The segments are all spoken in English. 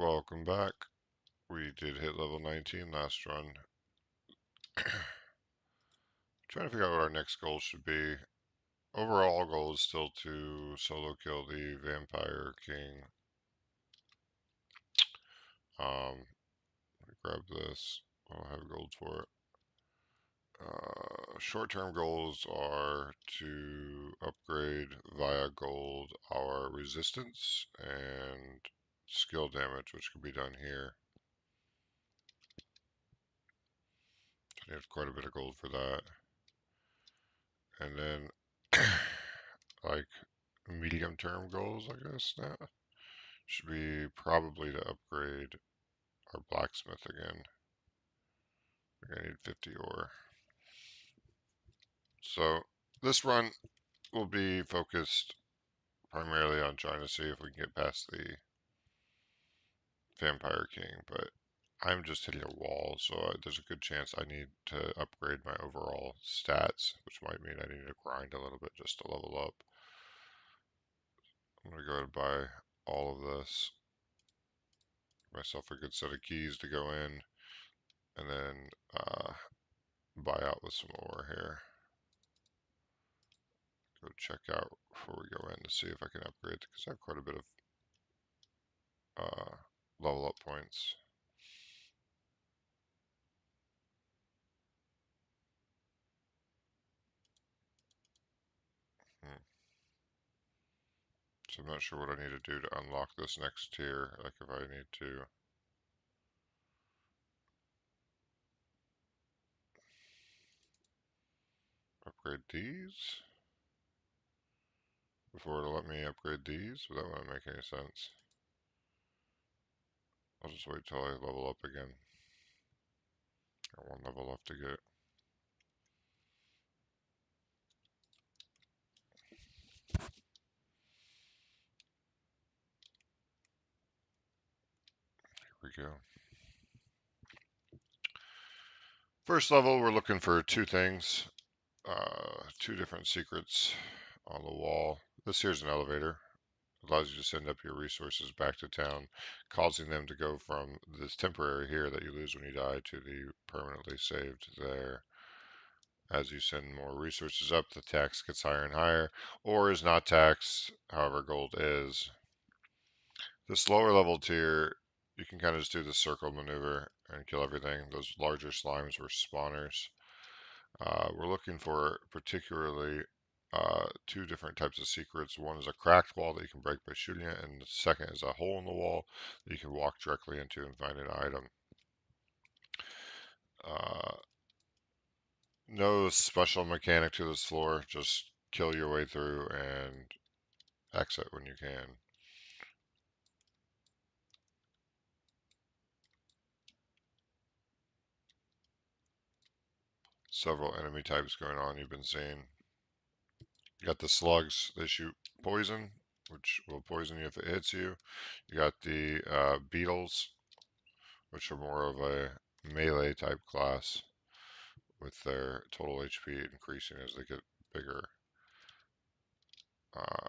welcome back. We did hit level 19 last run. Trying to figure out what our next goal should be. Overall goal is still to solo kill the Vampire King. Let me grab this. I'll have gold for it. Short-term goals are to upgrade via gold our resistance and skill damage, which can be done here. I need quite a bit of gold for that. And then, like, medium-term goals, I guess, now should be probably to upgrade our blacksmith again. We're gonna need 50 ore. So this run will be focused primarily on trying to see if we can get past the Vampire King, but I'm just hitting a wall, so there's a good chance I need to upgrade my overall stats, which might mean I need to grind a little bit just to level up. I'm gonna go ahead and buy all of this. Myself a good set of keys to go in, and then buy out with some ore here. Go check out before we go in to see if I can upgrade, because I have quite a bit of level up points. So I'm not sure what I need to do to unlock this next tier, like if I need to upgrade these before it'll let me upgrade these, but that wouldn't make any sense. I'll just wait till I level up again. Got one level left to get. Here we go. First level, we're looking for two things. Two different secrets on the wall. This here's an elevator. Allows you to send up your resources back to town, causing them to go from this temporary here that you lose when you die to the permanently saved there. As you send more resources up, the tax gets higher and higher, or is not taxed, however gold is. This lower level tier, you can kind of just do the circle maneuver and kill everything. Those larger slimes were spawners. We're looking for particularly two different types of secrets. One is a cracked wall that you can break by shooting it, and the second is a hole in the wall that you can walk directly into and find an item. No special mechanic to this floor, just kill your way through and exit when you can. Several enemy types going on you've been seeing. You got the slugs, they shoot poison, which will poison you if it hits you. You got the beetles, which are more of a melee type class with their total HP increasing as they get bigger.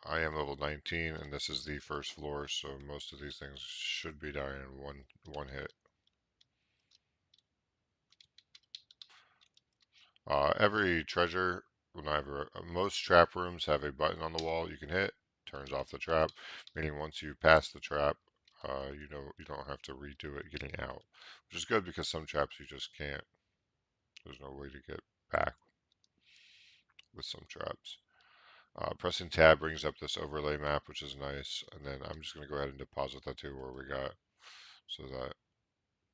I am level 19 and this is the first floor, so most of these things should be dying in one hit. Every treasure will have most trap rooms have a button on the wall you can hit, turns off the trap, meaning once you pass the trap, you don't have to redo it getting out, which is good because some traps you just can't. There's no way to get back with some traps. Pressing tab brings up this overlay map, which is nice, and then I'm just going to go ahead and deposit that to where we got, so that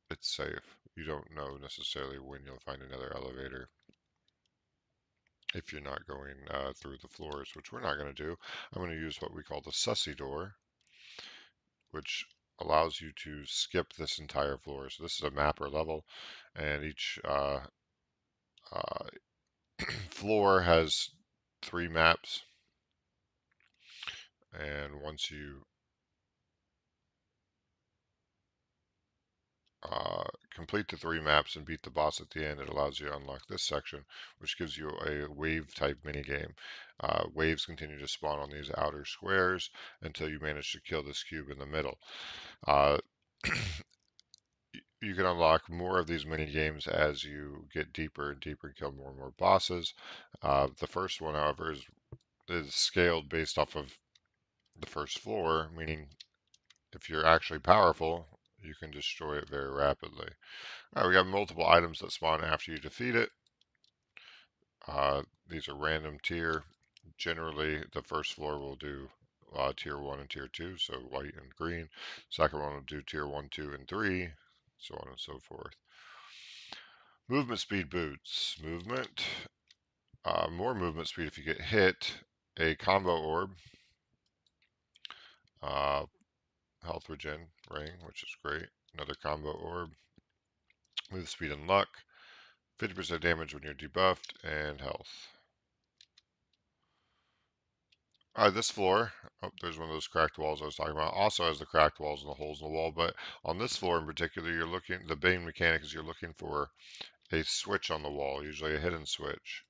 it's safe. You don't know necessarily when you'll find another elevator if you're not going through the floors, which we're not going to do. I'm going to use what we call the sussy door, which allows you to skip this entire floor. So this is a map or level, and each floor has 3 maps, and once you complete the 3 maps and beat the boss at the end, it allows you to unlock this section, which gives you a wave type minigame. Waves continue to spawn on these outer squares until you manage to kill this cube in the middle. You can unlock more of these mini games as you get deeper and deeper and kill more and more bosses. The first one, however, is scaled based off of the first floor, meaning if you're actually powerful, you can destroy it very rapidly. All right, we got multiple items that spawn after you defeat it. These are random tier. Generally, the first floor will do tier 1 and tier 2, so white and green. Second one will do tier 1, 2, and 3, so on and so forth. Movement speed boots. Movement. More movement speed if you get hit. A combo orb. Uh, health regen ring, which is great. Another combo orb. Move speed and luck. 50% damage when you're debuffed, and health. This floor, oh, there's one of those cracked walls I was talking about, also has the cracked walls and the holes in the wall, but on this floor in particular, the main mechanic is you're looking for a switch on the wall, usually a hidden switch.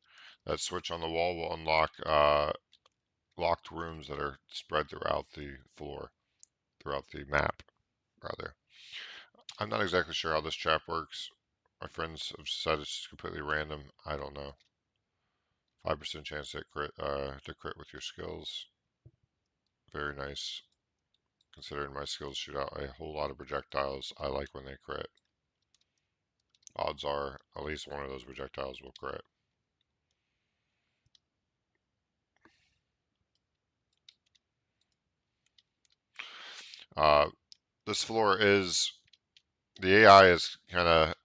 That switch on the wall will unlock locked rooms that are spread throughout the floor, throughout the map, rather. I'm not exactly sure how this trap works. My friends have said it's completely random. I don't know. 5% chance to crit with your skills. Very nice. Considering my skills shoot out a whole lot of projectiles, I like when they crit. Odds are at least one of those projectiles will crit. Uh, this floor is, the AI is kind of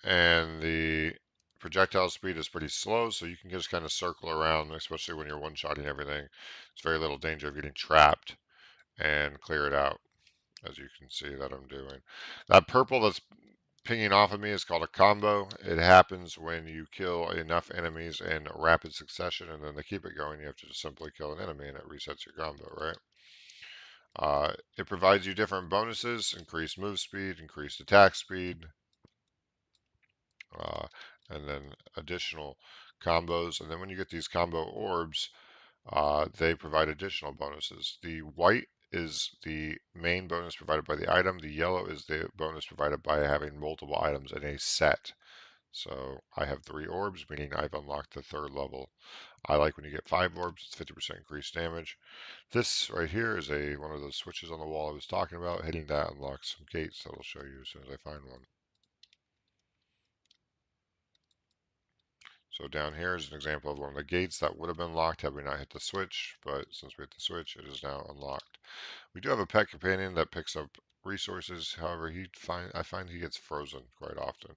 and the projectile speed is pretty slow, so you can just kind of circle around, especially when you're one-shotting everything. It's very little danger of getting trapped and clear it out, as you can see that I'm doing. That purple that's pinging off of me is called a combo. It happens when you kill enough enemies in rapid succession, and then to keep it going, you have to just simply kill an enemy, and it resets your combo, right? It provides you different bonuses: increased move speed, increased attack speed, uh, and then additional combos. And then when you get these combo orbs, they provide additional bonuses. The white is the main bonus provided by the item. The yellow is the bonus provided by having multiple items in a set. So I have 3 orbs, meaning I've unlocked the 3rd level. I like when you get 5 orbs, it's 50% increased damage. This right here is one of those switches on the wall I was talking about. Hitting that unlocks some gates that I'll show you as soon as I find one. So down here is an example of one of the gates that would have been locked had we not hit the switch, but since we hit the switch, it is now unlocked. We do have a pet companion that picks up resources. However, I find he gets frozen quite often.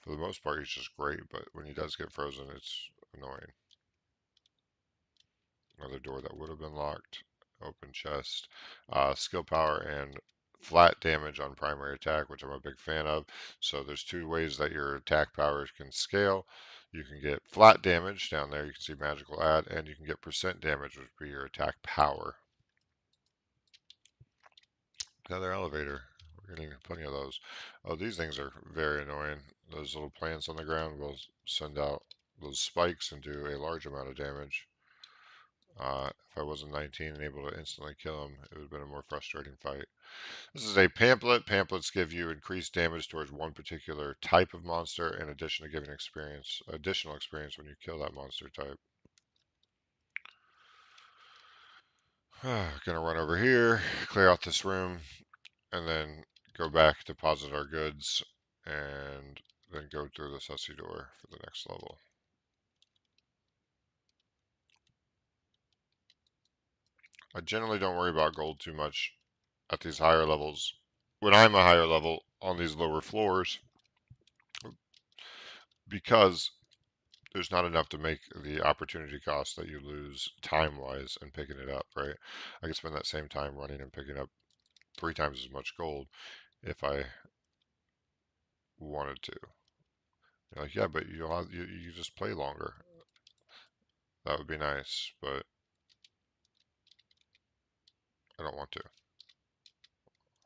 For the most part, he's just great, but when he does get frozen, it's annoying. Another door that would have been locked. Open chest. Skill power and flat damage on primary attack, which I'm a big fan of. So there's 2 ways that your attack powers can scale. You can get flat damage down there. You can see magical add, and you can get percent damage, which would be your attack power. Another elevator. We're getting plenty of those. Oh, these things are very annoying. Those little plants on the ground will send out those spikes and do a large amount of damage. If I wasn't 19 and able to instantly kill him, it would have been a more frustrating fight. This is a pamphlet. Pamphlets give you increased damage towards one particular type of monster, in addition to giving additional experience when you kill that monster type. Gonna run over here, clear out this room, and then go back, deposit our goods, and then go through the sussy door for the next level. I generally don't worry about gold too much at these higher levels. When I'm a higher level on these lower floors, because there's not enough to make the opportunity cost that you lose time-wise and picking it up, right? I could spend that same time running and picking up 3 times as much gold if I wanted to. You're like, yeah, but you just play longer. That would be nice, but I don't want to.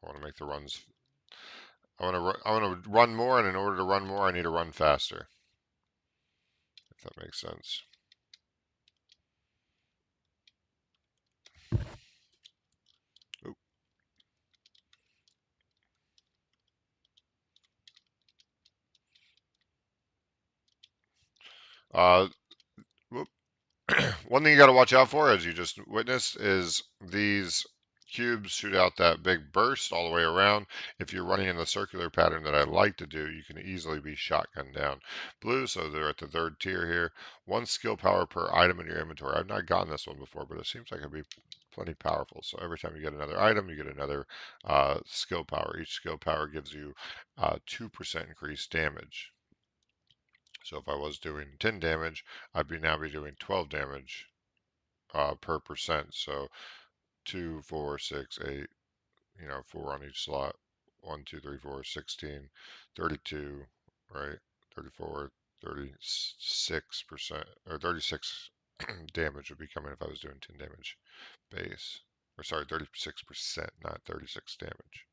I want to make the runs. I want to run more, and in order to run more, I need to run faster. If that makes sense. Oop. Uh, One thing you got to watch out for, as you just witnessed, is these cubes shoot out that big burst all the way around. If you're running in the circular pattern that I like to do, you can easily be shotgun down. Blue, so they're at the third tier here. One skill power per item in your inventory. I've not gotten this one before, but it seems like it'd be plenty powerful. So every time you get another item, you get another skill power. Each skill power gives you 2% increased damage. So if I was doing 10 damage, I'd now be doing 12 damage per percent. So 2, 4, 6, 8, 4 on each slot. 1, 2, 3, 4, 16, 32, right? 34, 36%, or 36 damage would be coming if I was doing 10 damage base. Or sorry, 36%, not 36 damage,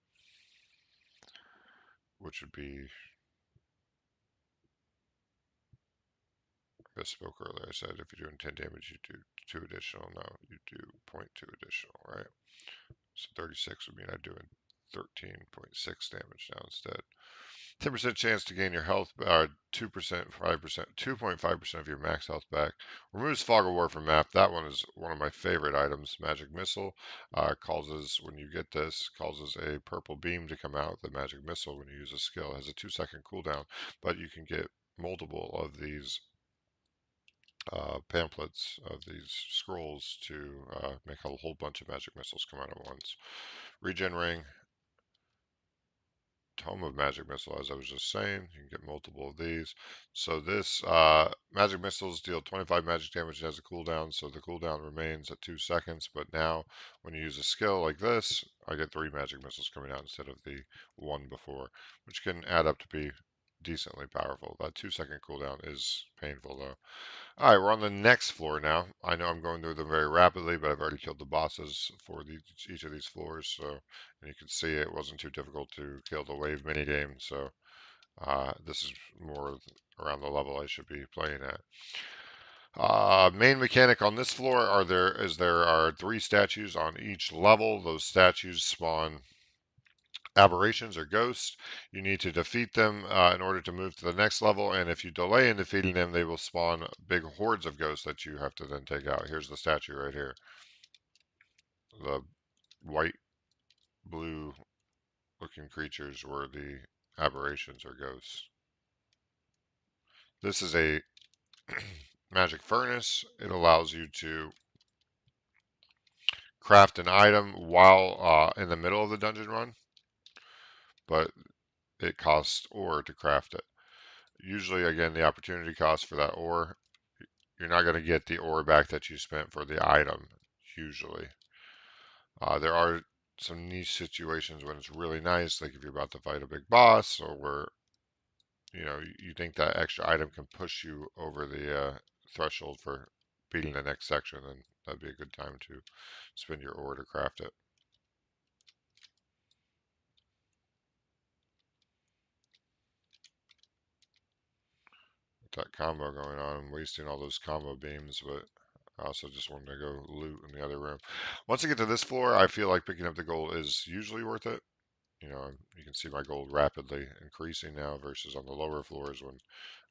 which would be, I spoke earlier. I said if you're doing 10 damage, you do 2 additional. No, you do 0.2 additional, right? So 36 would mean I'm doing 13.6 damage now instead. 10% chance to gain your health, 2%, 5%, 2.5% of your max health back. Removes Fog of War from map. That one is one of my favorite items. Magic Missile causes, when you get this, causes a purple beam to come out. The Magic Missile, when you use a skill, it has a 2-second cooldown, but you can get multiple of these pamphlets of these scrolls to make a whole bunch of magic missiles come out at once. Regen ring, Tome of Magic Missile, as I was just saying. You can get multiple of these. So this magic missiles deal 25 magic damage and has a cooldown, so the cooldown remains at 2 seconds. But now, when you use a skill like this, I get 3 magic missiles coming out instead of the 1 before, which can add up to be decently powerful. That 2-second cooldown is painful though. All right, we're on the next floor now. I know I'm going through them very rapidly, but I've already killed the bosses for each of these floors. So, and you can see it wasn't too difficult to kill the wave minigame. So this is more around the level I should be playing at. Main mechanic on this floor there are 3 statues on each level. Those statues spawn aberrations or ghosts. You need to defeat them in order to move to the next level, and if you delay in defeating them, they will spawn big hordes of ghosts that you have to then take out. Here's the statue right here. The white, blue looking creatures were the aberrations or ghosts. This is a magic furnace. It allows you to craft an item while in the middle of the dungeon run, but it costs ore to craft it. Usually, again, the opportunity cost for that ore, you're not going to get the ore back that you spent for the item, usually. There are some niche situations when it's really nice, like if you're about to fight a big boss, or where you think that extra item can push you over the threshold for beating the next section, then that'd be a good time to spend your ore to craft it. With that combo going on, I'm wasting all those combo beams, but I also just wanted to go loot in the other room. Once I get to this floor, I feel like picking up the gold is usually worth it. You can see my gold rapidly increasing now versus on the lower floors when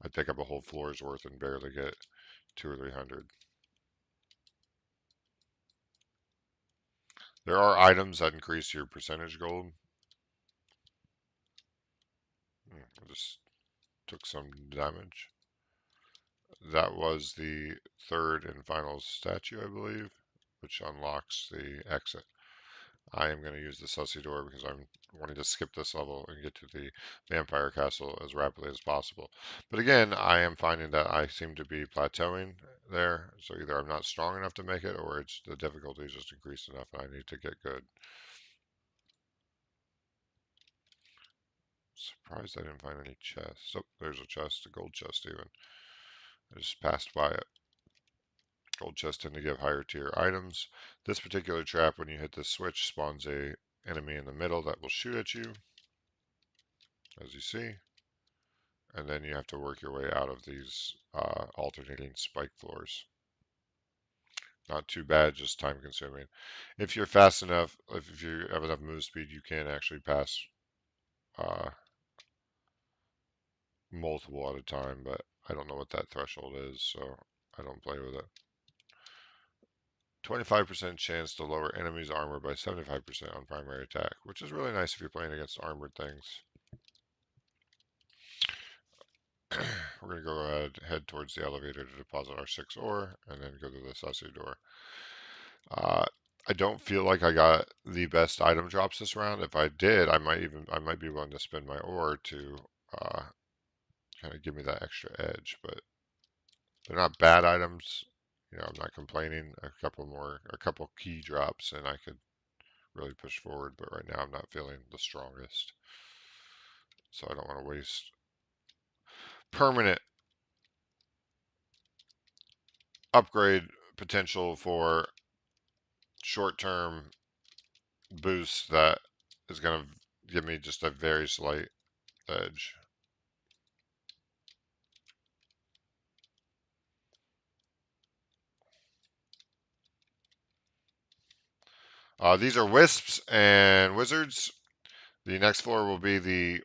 I pick up a whole floor's worth and barely get 200 or 300. There are items that increase your percentage gold. I just took some damage. That was the third and final statue, I believe, which unlocks the exit. I am going to use the sussy door because I'm wanting to skip this level and get to the vampire castle as rapidly as possible. But again, I am finding that I seem to be plateauing there. So either I'm not strong enough to make it, or it's the difficulty is just increased enough and I need to get good. Surprised I didn't find any chests. Oh, there's a chest, a gold chest even. I just passed by it. Gold chests tend to give higher tier items. This particular trap, when you hit the switch, spawns a enemy in the middle that will shoot at you, as you see. And then you have to work your way out of these alternating spike floors. Not too bad, just time consuming. If you're fast enough, if you have enough move speed, you can actually pass uh, multiple at a time, but I don't know what that threshold is, so I don't play with it. 25% chance to lower enemy's armor by 75% on primary attack, which is really nice if you're playing against armored things. We're going to go ahead, head towards the elevator to deposit our 6 ore, and then go to the Sussy door. I don't feel like I got the best item drops this round. If I did, I might be willing to spend my ore to kind of give me that extra edge. But they're not bad items. You know, I'm not complaining. A couple key drops, and I could really push forward. But right now, I'm not feeling the strongest, so I don't want to waste permanent upgrade potential for short-term boost that is going to give me just a very slight edge. These are wisps and wizards. The next floor will be the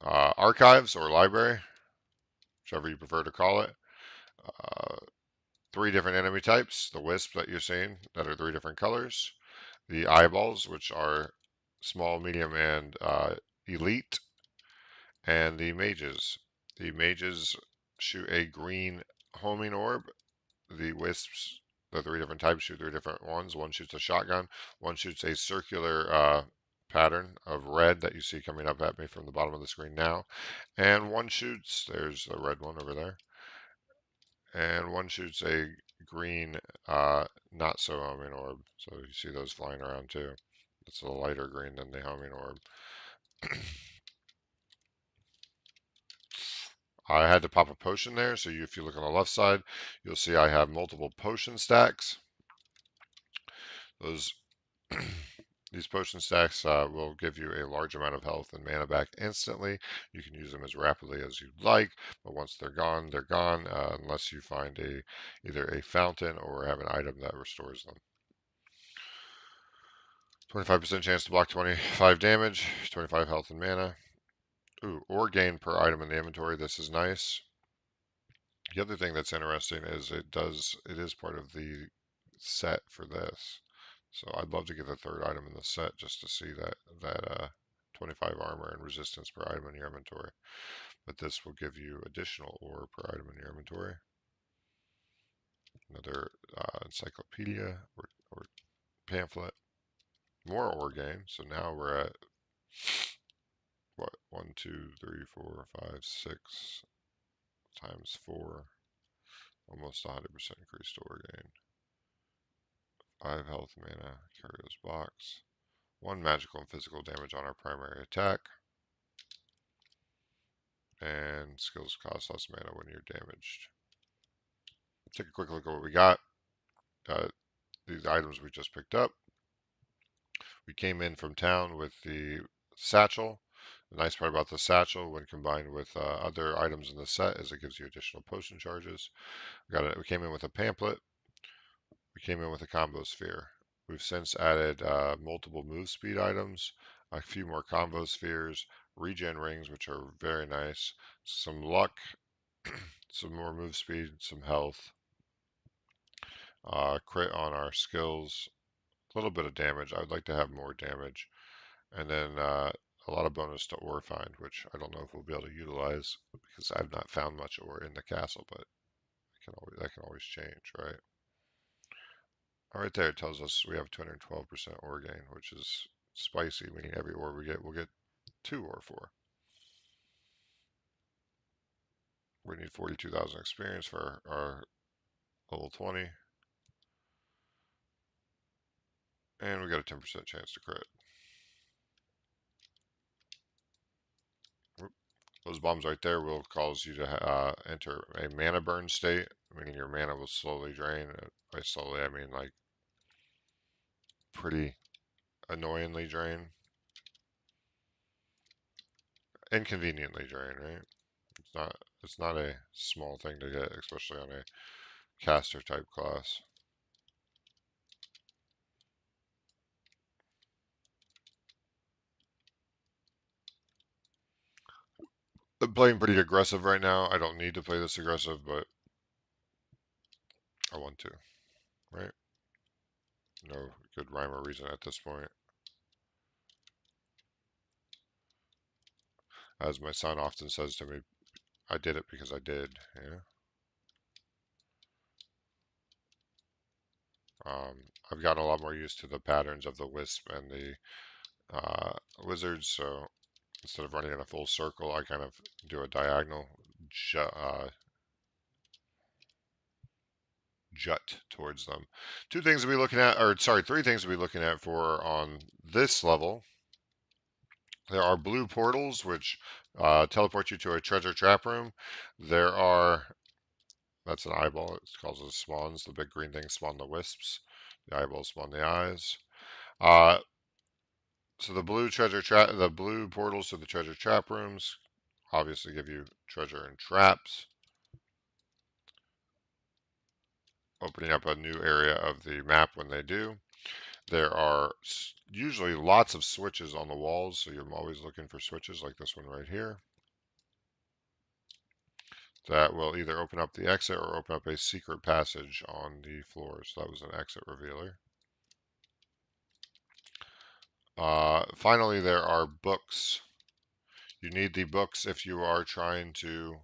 archives or library, whichever you prefer to call it. Uh, 3 different enemy types. The wisp that you're seeing that are 3 different colors. The eyeballs, which are small, medium, and elite. And the mages. The mages shoot a green homing orb. The wisps, the 3 different types, shoot 3 different ones. One shoots a shotgun. One shoots a circular pattern of red that you see coming up at me from the bottom of the screen now. And one shoots, there's a red one over there. And one shoots a green, not so homing orb. So you see those flying around too. It's a lighter green than the homing orb. I had to pop a potion there, so if you look on the left side, you'll see I have multiple potion stacks. Those These potion stacks will give you a large amount of health and mana back instantly. You can use them as rapidly as you'd like, but once they're gone, unless you find either a fountain or have an item that restores them. 25% chance to block 25 damage, 25 health and mana. Ooh, ore gain per item in the inventory. This is nice. The other thing that's interesting is it is part of the set for this. So I'd love to get the 3rd item in the set just to see that 25 armor and resistance per item in your inventory. But this will give you additional ore per item in your inventory. Another encyclopedia or pamphlet. More ore gain. So now we're at what? 1, 2, 3, 4, 5, 6 times 4. Almost 100% increased ore gain. 5 health mana. Carry those box. 1 magical and physical damage on our primary attack. And skills cost less mana when you're damaged. Take a quick look at what we got. These items we just picked up. We came in from town with the satchel. The nice part about the satchel, when combined with other items in the set, is it gives you additional potion charges. We came in with a pamphlet. We came in with a combo sphere. We've since added multiple move speed items, a few more combo spheres, regen rings, which are very nice, some luck, some more move speed, some health, crit on our skills, a little bit of damage. I would like to have more damage, and then a lot of bonus to ore find, which I don't know if we'll be able to utilize because I've not found much ore in the castle, but that can always change, right? Right there it tells us we have 212% ore gain, which is spicy, meaning every ore we get, we'll get 2 ore for. We need 42,000 experience for our level 20. And we got a 10% chance to crit. Those bombs right there will cause you to enter a mana burn state, meaning your mana will slowly drain. By slowly, I mean like pretty annoyingly drain. Inconveniently drain, right? It's not a small thing to get, especially on a caster type class. playing pretty aggressive right now. I don't need to play this aggressive, but I want to, right? No good rhyme or reason at this point. As my son often says to me, I did it because I did. Yeah. I've gotten a lot more used to the patterns of the wisp and the wizards, so instead of running in a full circle, I kind of do a diagonal jut towards them. Two things to be looking at, or sorry, three things to be looking at for on this level. There are blue portals, which teleport you to a treasure trap room. There are, that's an eyeball. It calls it spawns. The big green things spawn the wisps. The eyeballs spawn the eyes. Uh, so the blue portals to the treasure trap rooms obviously give you treasure and traps, opening up a new area of the map when they do. There are usually lots of switches on the walls, so you're always looking for switches like this one right here. That will either open up the exit or open up a secret passage on the floor. So that was an exit revealer. Finally, there are books. You need the books if you are trying to.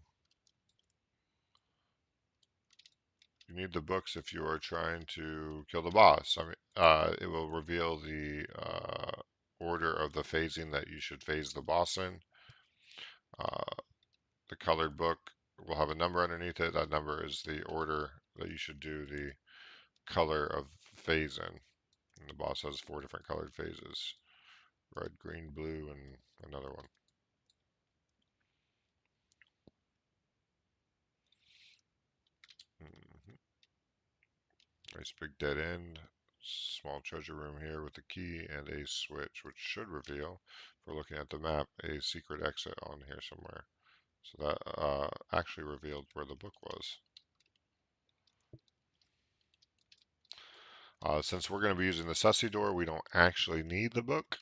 You need the books if you are trying to kill the boss. I mean, it will reveal the order of the phasing that you should phase the boss in. Uh, the colored book will have a number underneath it. That number is the order that you should do the color of phase in. And the boss has 4 different colored phases: red, green, blue, and another one. Mhm. Nice big dead end. Small treasure room here with a key and a switch, which should reveal, if we're looking at the map, a secret exit on here somewhere. So that actually revealed where the book was. Since we're going to be using the sussy door, we don't actually need the book.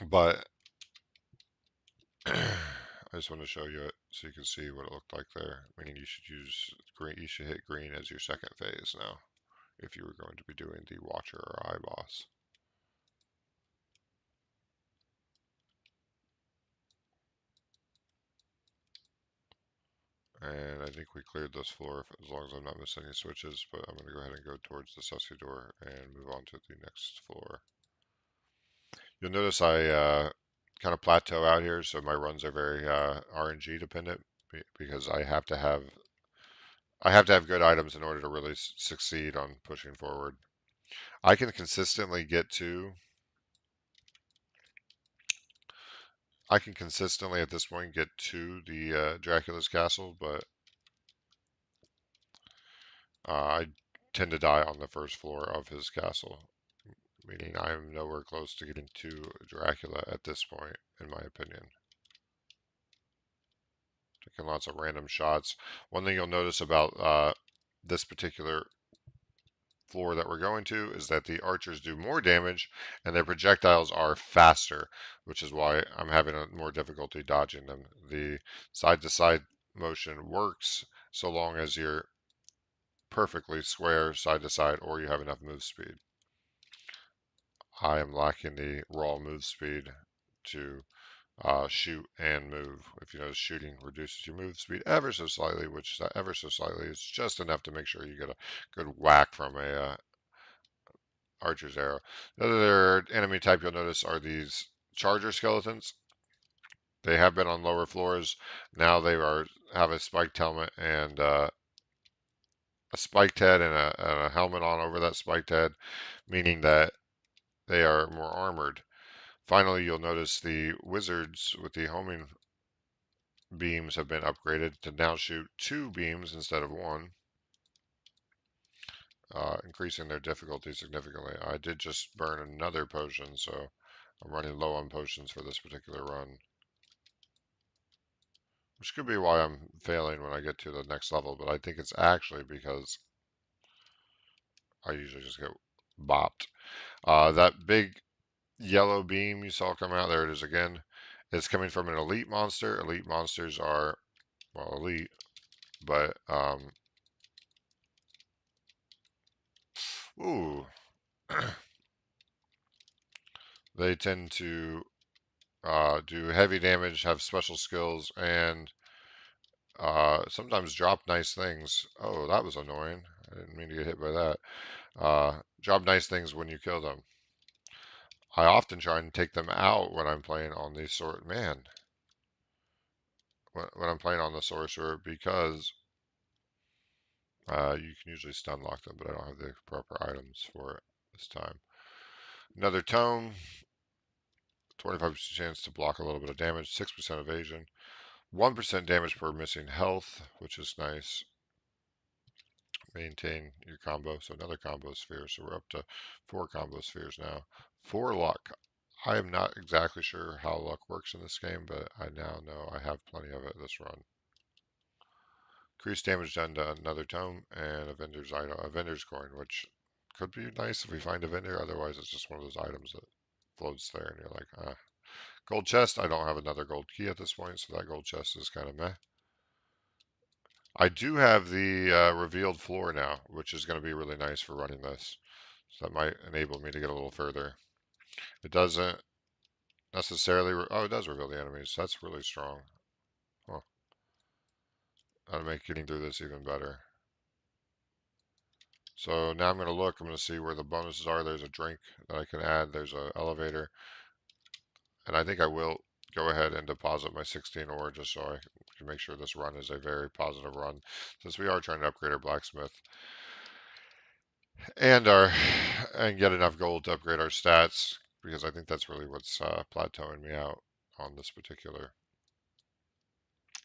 But I just want to show you it so you can see what it looked like there. Meaning you should use green. You should hit green as your second phase now, if you were going to be doing the Watcher or Eye boss. And I think we cleared this floor as long as I'm not missing any switches. But I'm going to go ahead and go towards the sussy door and move on to the next floor. You'll notice I kind of plateau out here, so my runs are very RNG dependent because I have to have good items in order to really succeed on pushing forward. I can consistently get to. I can consistently at this point get to the Dracula's castle, but I tend to die on the first floor of his castle, meaning I'm nowhere close to getting to Dracula at this point, in my opinion. Taking lots of random shots. One thing you'll notice about this particular floor that we're going to is that the archers do more damage and their projectiles are faster, which is why I'm having a more difficulty dodging them. The side to side motion works so long as you're perfectly square side to side or you have enough move speed. I am lacking the raw move speed to shoot and move. If you notice, shooting reduces your move speed ever so slightly, which that ever so slightly is just enough to make sure you get a good whack from a archer's arrow. The other enemy type you'll notice are these charger skeletons. They have been on lower floors. Now they have a spiked helmet and a spiked head and a helmet on over that spiked head, meaning that they are more armored. Finally, you'll notice the wizards with the homing beams have been upgraded to now shoot 2 beams instead of 1, increasing their difficulty significantly. I did just burn another potion, so I'm running low on potions for this particular run. Which could be why I'm failing when I get to the next level, but I think it's actually because I usually just get bopped. That big yellow beam you saw come out, there it is again. It's coming from an elite monster. Elite monsters are, well, elite, but, ooh, they tend to do heavy damage, have special skills, and sometimes drop nice things. Oh, that was annoying. I didn't mean to get hit by that. Drop nice things when you kill them. I often try and take them out when I'm playing on the sword. Man, when I'm playing on the sorcerer, because you can usually stun lock them, but I don't have the proper items for it this time. Another tome, 25% chance to block a little bit of damage, 6% evasion, 1% damage per missing health, which is nice. Maintain your combo, so another combo sphere. So we're up to 4 combo spheres now. 4 luck. I am not exactly sure how luck works in this game, but I now know I have plenty of it this run. Increased damage done to another tome and a vendor's item, a vendor's coin, which could be nice if we find a vendor. Otherwise, it's just one of those items that floats there, and you're like, ah. Gold chest. I don't have another gold key at this point, so that gold chest is kind of meh. I do have the revealed floor now, which is going to be really nice for running this. So that might enable me to get a little further. It doesn't necessarily. Oh, it does reveal the enemies. That's really strong. Huh. That'll make getting through this even better. So now I'm going to look. I'm going to see where the bonuses are. There's a drink that I can add. There's an elevator. And I think I will go ahead and deposit my 16 ore just so I can make sure this run is a very positive run. Since we are trying to upgrade our blacksmith and get enough gold to upgrade our stats, because I think that's really what's plateauing me out on this particular,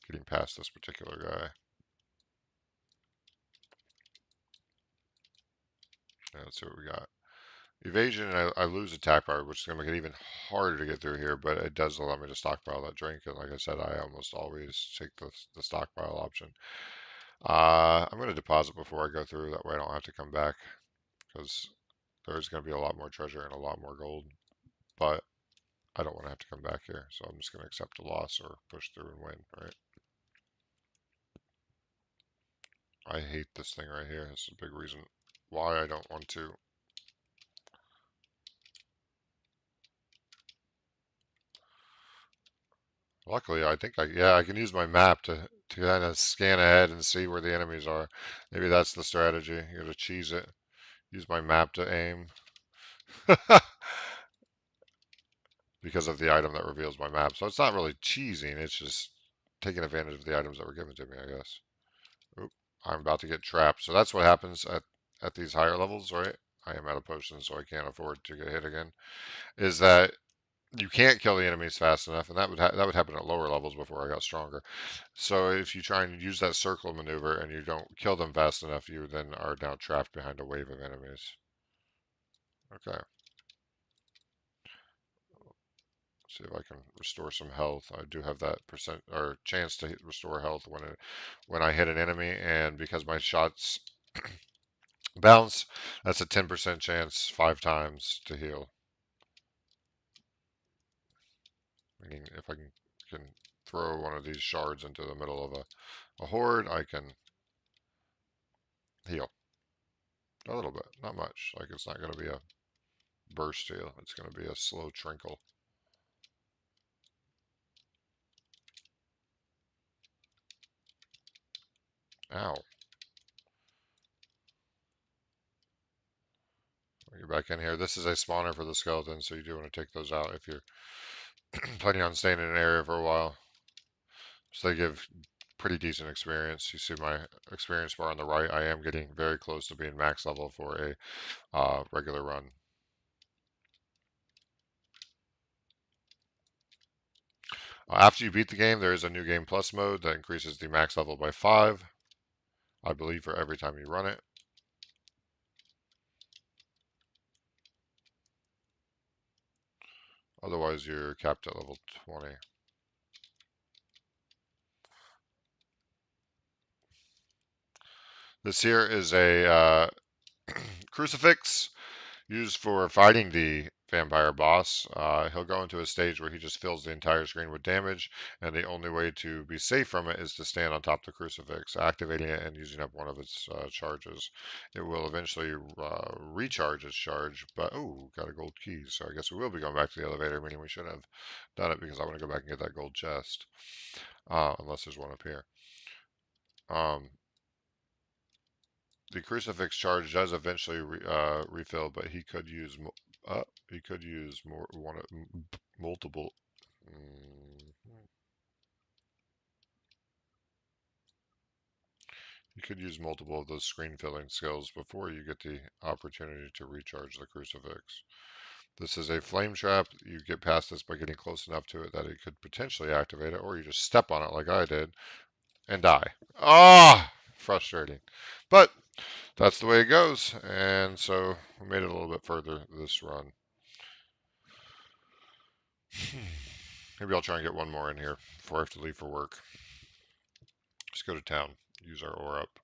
getting past this particular guy. Let's see what we got. Evasion, and I lose attack power, which is going to make it even harder to get through here, but it does allow me to stockpile that drink, and like I said, I almost always take the stockpile option. I'm going to deposit before I go through, that way I don't have to come back, because there's going to be a lot more treasure and a lot more gold, but I don't want to have to come back here, so I'm just going to accept a loss or push through and win, right? I hate this thing right here. This is a big reason why I don't want to. Luckily, I think I can use my map to kind of scan ahead and see where the enemies are. Maybe that's the strategy. You got to cheese it. Use my map to aim. Because of the item that reveals my map. So it's not really cheesing, it's just taking advantage of the items that were given to me, I guess. Oop, I'm about to get trapped. So that's what happens at these higher levels, right? I am out of potions, so I can't afford to get hit again. Is that you can't kill the enemies fast enough, and that would happen at lower levels before I got stronger. So if you try and use that circle maneuver and you don't kill them fast enough, you then are now trapped behind a wave of enemies. Okay. See if I can restore some health. I do have that percent or chance to restore health when I hit an enemy, and because my shots bounce, that's a 10% chance 5 times to heal. Meaning if I can throw one of these shards into the middle of a horde, I can heal a little bit, not much. Like it's not going to be a burst heal. It's going to be a slow trinkle. Ow. Get back in here. This is a spawner for the skeleton, so you do want to take those out if you're planning on staying in an area for a while. So they give pretty decent experience. You see my experience bar on the right. I am getting very close to being max level for a regular run. After you beat the game, there is a new game plus mode that increases the max level by 5, I believe, for every time you run it. Otherwise, you're capped at level 20. This here is a crucifix used for fighting the vampire boss. He'll go into a stage where he just fills the entire screen with damage, and the only way to be safe from it is to stand on top of the crucifix, activating it and using up one of its charges. It will eventually recharge its charge, but oh, got a gold key, so I guess we will be going back to the elevator, meaning we should have done it because I want to go back and get that gold chest, unless there's one up here. Um, the crucifix charge does eventually refill, but he could use more one multiple. Mm, you could use multiple of those screen filling skills before you get the opportunity to recharge the crucifix. This is a flame trap. You get past this by getting close enough to it that it could potentially activate it, or you just step on it like I did and die. Ah, frustrating. But that's the way it goes. And so we made it a little bit further this run. Maybe I'll try and get one more in here before I have to leave for work. Let's go to town. Use our ore up.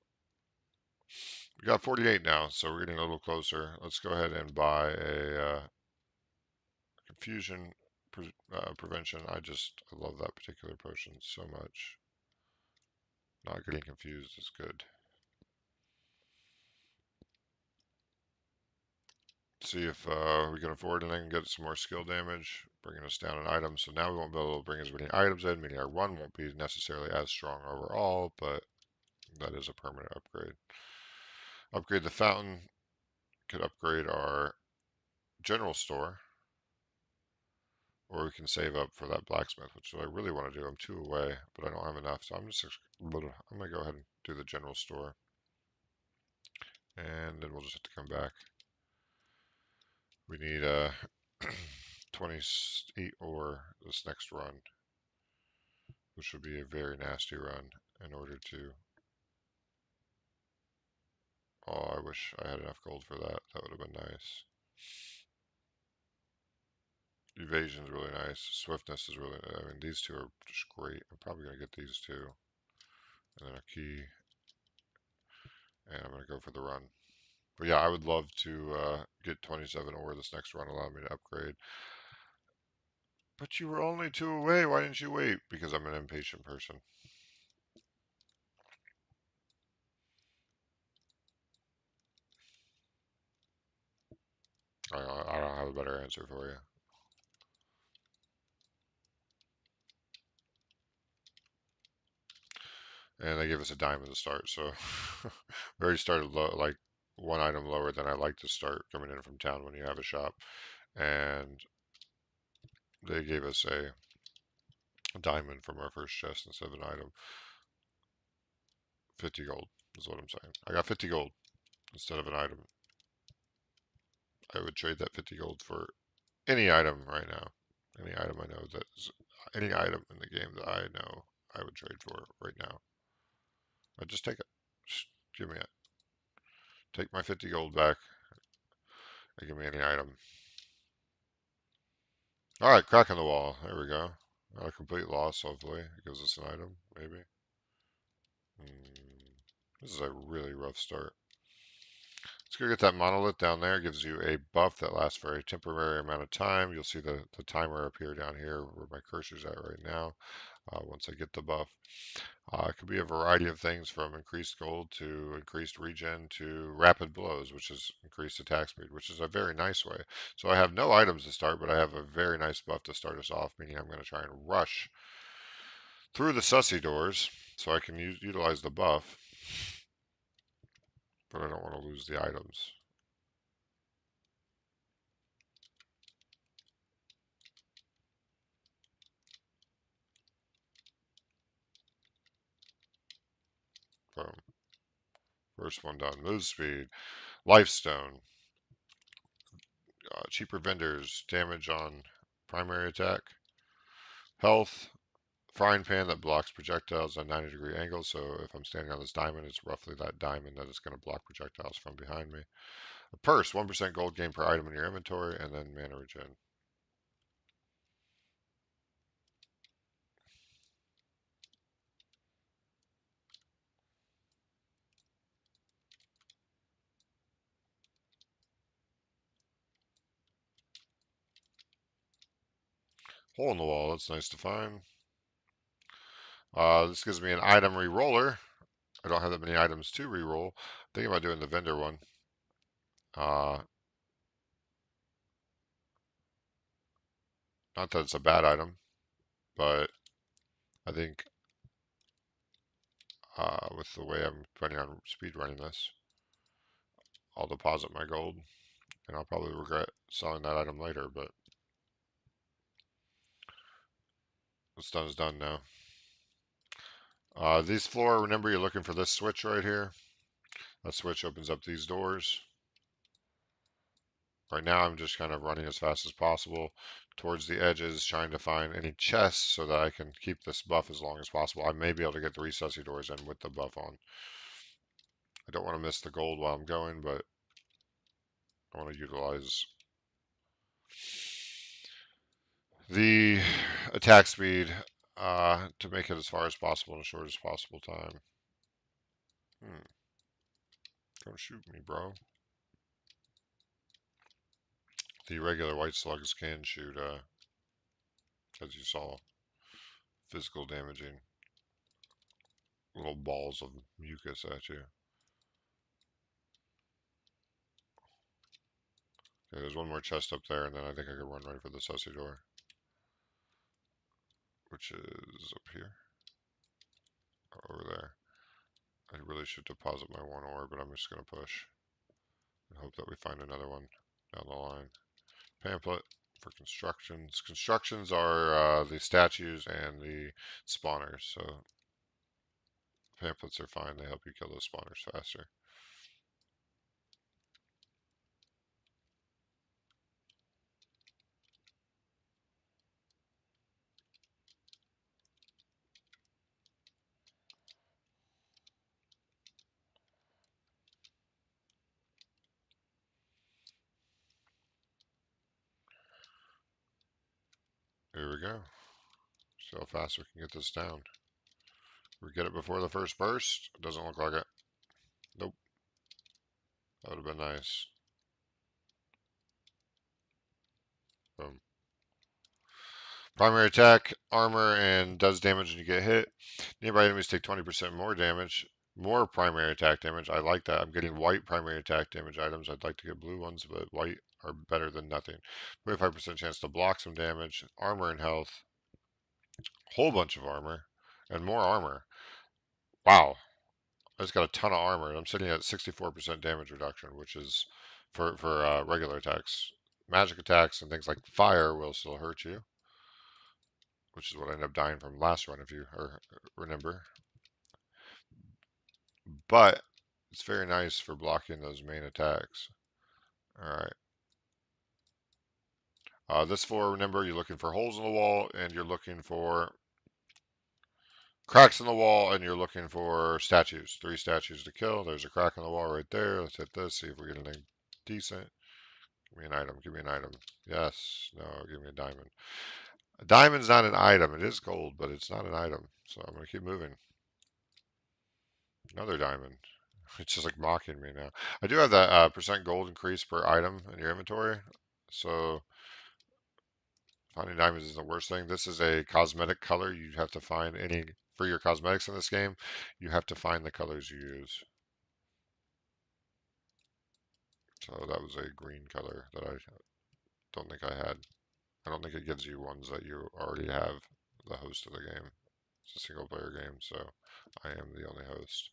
We got 48 now, so we're getting a little closer. Let's go ahead and buy a confusion prevention. I love that particular potion so much. Not getting confused is good. See if we can afford anything and get some more skill damage, bringing us down in items. So now we won't be able to bring as many items in, meaning our run won't be necessarily as strong overall, but that is a permanent upgrade. Upgrade the fountain, could upgrade our general store, or we can save up for that blacksmith, which I really want to do. I'm 2 away, but I don't have enough, so I'm going to go ahead and do the general store, and then we'll just have to come back. We need 28 ore this next run, which would be a very nasty run in order to. Oh, I wish I had enough gold for that. That would have been nice. Evasion is really nice. Swiftness is really. I mean, these two are just great. I'm probably gonna get these two, and then a key, and I'm gonna go for the run. But yeah, I would love to get 27 ore this next run, allow me to upgrade. But you were only 2 away. Why didn't you wait? Because I'm an impatient person. I don't have a better answer for you. And they gave us a dime at the start, so we already started low, like one item lower than I like to start coming in from town when you have a shop. And they gave us a diamond from our first chest instead of an item. 50 gold is what I'm saying. I got 50 gold instead of an item. I would trade that 50 gold for any item right now. Any item I know that's any item in the game that I know I would trade for right now. I'd just take it. Just give me it. Take my 50 gold back and give me any item. Alright, crack in the wall. There we go. Not a complete loss, hopefully. It gives us an item, maybe. This is a really rough start. Let's go get that monolith down there. It gives you a buff that lasts for a temporary amount of time. You'll see the timer appear down here where my cursor's at right now. Once I get the buff. It could be a variety of things from increased gold to increased regen to rapid blows, which is increased attack speed, which is a very nice way. So I have no items to start, but I have a very nice buff to start us off, meaning I'm going to try and rush through the sussy doors so I can utilize the buff, but I don't want to lose the items. Boom. First one done. Move speed. Lifestone. Cheaper vendors. Damage on primary attack. Health. Frying pan that blocks projectiles at 90-degree angles. So if I'm standing on this diamond, it's roughly that diamond that is going to block projectiles from behind me. A purse. 1% gold gain per item in your inventory. And then mana regen. Hole in the wall, that's nice to find. This gives me an item re-roller. I don't have that many items to re-roll. Thinking about doing the vendor one. Uh, Not that it's a bad item, but I think with the way I'm planning on speed running this, I'll deposit my gold, and I'll probably regret selling that item later, but what's done is done now. These floor, remember you're looking for this switch right here. That switch opens up these doors. Right now I'm just kind of running as fast as possible towards the edges, trying to find any chests so that I can keep this buff as long as possible. I may be able to get 3 doors in with the buff on. I don't want to miss the gold while I'm going, but I want to utilize the attack speed to make it as far as possible in the shortest possible time. Don't shoot me, bro. The regular white slugs can shoot, as you saw, physical damaging little balls of mucus at you. Okay, there's one more chest up there, and then I think I can run right for the sussy door, which is up here, or over there. I really should deposit my one ore, but I'm just going to push and hope that we find another one down the line. Pamphlet for constructions. Constructions are the statues and the spawners, so pamphlets are fine. They help you kill those spawners faster. Here we go. See how fast we can get this down. We get it before the first burst. It doesn't look like it. Nope. That would have been nice. Boom. Primary attack, armor, and does damage when you get hit. Nearby enemies take 20% more damage. More primary attack damage. I like that. I'm getting white primary attack damage items. I'd like to get blue ones, but white are better than nothing. 25% chance to block some damage. Armor and health. Whole bunch of armor. And more armor. Wow. I just got a ton of armor. I'm sitting at 64% damage reduction, which is for regular attacks. Magic attacks and things like fire will still hurt you, which is what I ended up dying from last run, if you remember. But it's very nice for blocking those main attacks. All right. This floor, remember, you're looking for holes in the wall, and you're looking for cracks in the wall, and you're looking for statues. 3 statues to kill. There's a crack in the wall right there. Let's hit this, see if we get anything decent. Give me an item. Give me an item. Yes. No, give me a diamond. A diamond's not an item. It is gold, but it's not an item. So I'm going to keep moving. Another diamond. It's just like mocking me now. I do have that percent gold increase per item in your inventory. So finding diamonds is the worst thing. This is a cosmetic color. You have to find any, for your cosmetics in this game, you have to find the colors you use. So that was a green color that I don't think I had. I don't think it gives you ones that you already have the host of the game. It's a single player game, so I am the only host.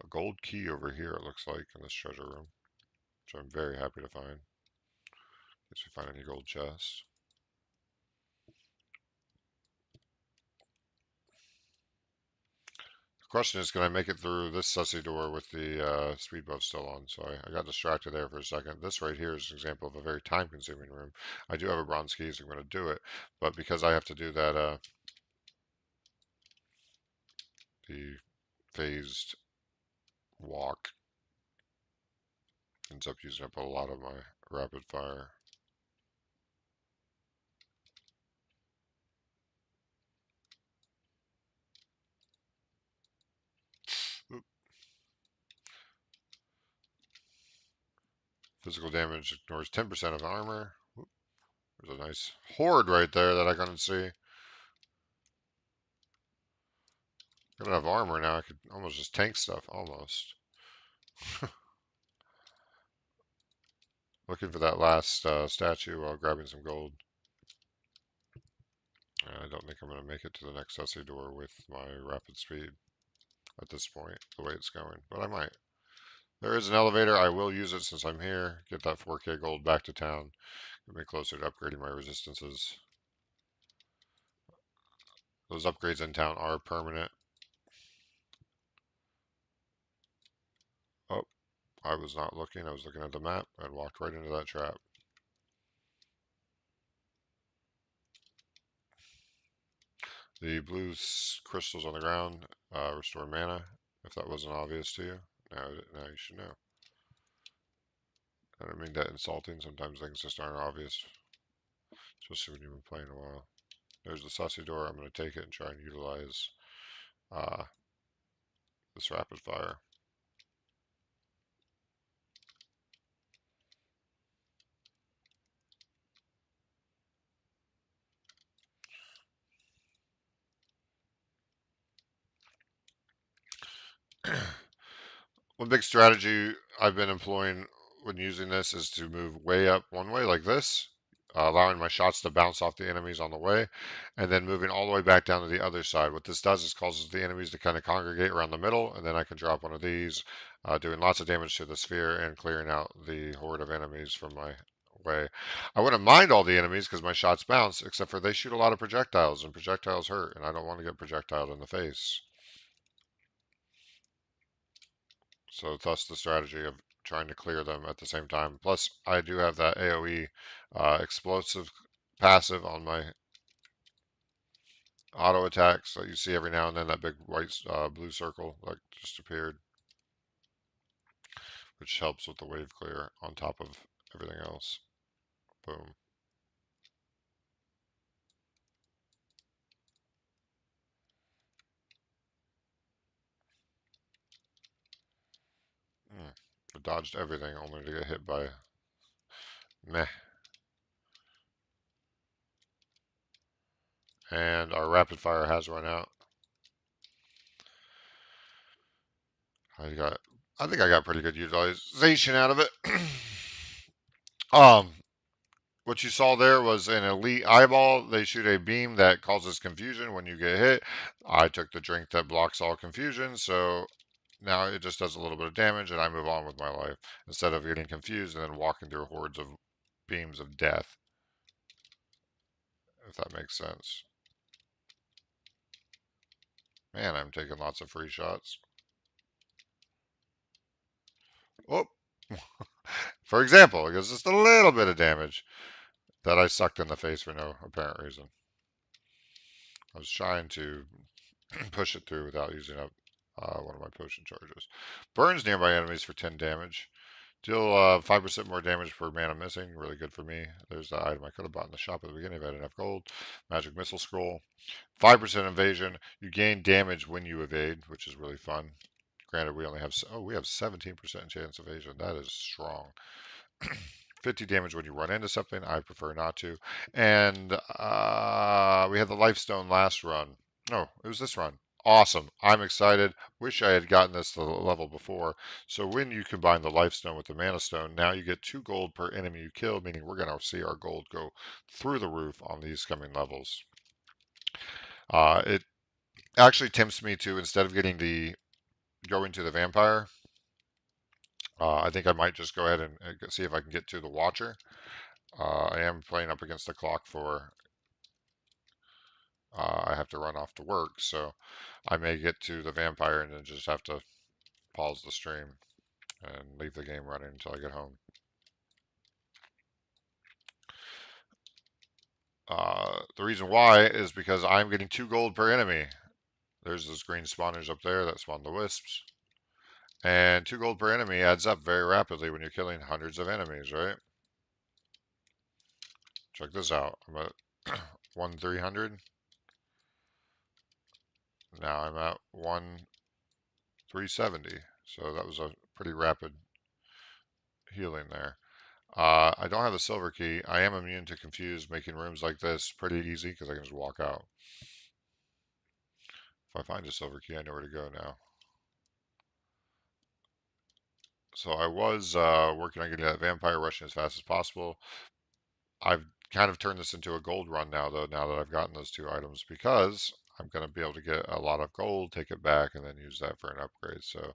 A gold key over here, it looks like, in this treasure room, which I'm very happy to find. Guess we find any gold chests. The question is, can I make it through this sussy door with the speed buff still on? So I got distracted there for a second. This right here is an example of a very time-consuming room. I do have a bronze key, so I'm going to do it. But because I have to do that, the phased walk ends up using up a lot of my rapid fire. Oop. Physical damage ignores 10% of armor. Oop. There's a nice horde right there that I couldn't see. I don't have armor now. I could almost just tank stuff. Almost. Looking for that last statue while grabbing some gold. I don't think I'm going to make it to the next sussy door with my rapid speed at this point, the way it's going. But I might. There is an elevator. I will use it since I'm here. Get that 4K gold back to town. Get me closer to upgrading my resistances. Those upgrades in town are permanent. Oh, I was not looking. I was looking at the map and walked right into that trap. The blue crystals on the ground restore mana, if that wasn't obvious to you. Now you should know. I don't mean that insulting. Sometimes things just aren't obvious, especially when you've been playing a while. There's the sussy door. I'm going to take it and try and utilize this rapid fire. One big strategy I've been employing when using this is to move way up one way like this, allowing my shots to bounce off the enemies on the way, and then moving all the way back down to the other side. What this does is causes the enemies to kind of congregate around the middle, and then I can drop one of these, doing lots of damage to the sphere and clearing out the horde of enemies from my way. I wouldn't mind all the enemies because my shots bounce, except for they shoot a lot of projectiles, and projectiles hurt, and I don't want to get projectiled in the face. So thus the strategy of trying to clear them at the same time. Plus, I do have that AoE explosive passive on my auto attacks that you see every now and then, that big white blue circle that just appeared, which helps with the wave clear on top of everything else. Boom. I dodged everything only to get hit by meh. And our rapid fire has run out. I think I got pretty good utilization out of it. um, What you saw there was an elite eyeball. They shoot a beam that causes confusion when you get hit. I took the drink that blocks all confusion, so now it just does a little bit of damage and I move on with my life instead of getting confused and then walking through hordes of beams of death, if that makes sense. Man, I'm taking lots of free shots. Oh, for example, it gives just a little bit of damage that I sucked in the face for no apparent reason. I was trying to push it through without using up one of my potion charges. Burns nearby enemies for 10 damage. Deal 5% more damage per mana missing. Really good for me. There's the item I could have bought in the shop at the beginning if I had enough gold. Magic missile scroll. 5% evasion. You gain damage when you evade, which is really fun. Granted, we only have 17% chance evasion. That is strong. 50 damage when you run into something. I prefer not to. And we had the Lifestone last run. No, it was this run. Awesome. I'm excited. Wish I had gotten this to the level before. So when you combine the Lifestone with the Mana Stone, now you get 2 gold per enemy you kill, meaning we're going to see our gold go through the roof on these coming levels. It actually tempts me to, instead of going to the Vampire, I think I might just go ahead and see if I can get to the Watcher. I am playing up against the clock for I have to run off to work, so I may get to the Vampire and then just have to pause the stream and leave the game running until I get home. The reason why is because I'm getting 2 gold per enemy. There's those green spawners up there that spawn the wisps. And 2 gold per enemy adds up very rapidly when you're killing hundreds of enemies, right? Check this out. I'm at 1,300. Now I'm at 1,370. So that was a pretty rapid healing there. I don't have the silver key. I am immune to confuse, making rooms like this pretty easy because I can just walk out. If I find a silver key, I know where to go now. So I was working on getting that vampire rushing as fast as possible. I've kind of turned this into a gold run now, though, now that I've gotten those two items, because I'm going to be able to get a lot of gold, take it back, and then use that for an upgrade. So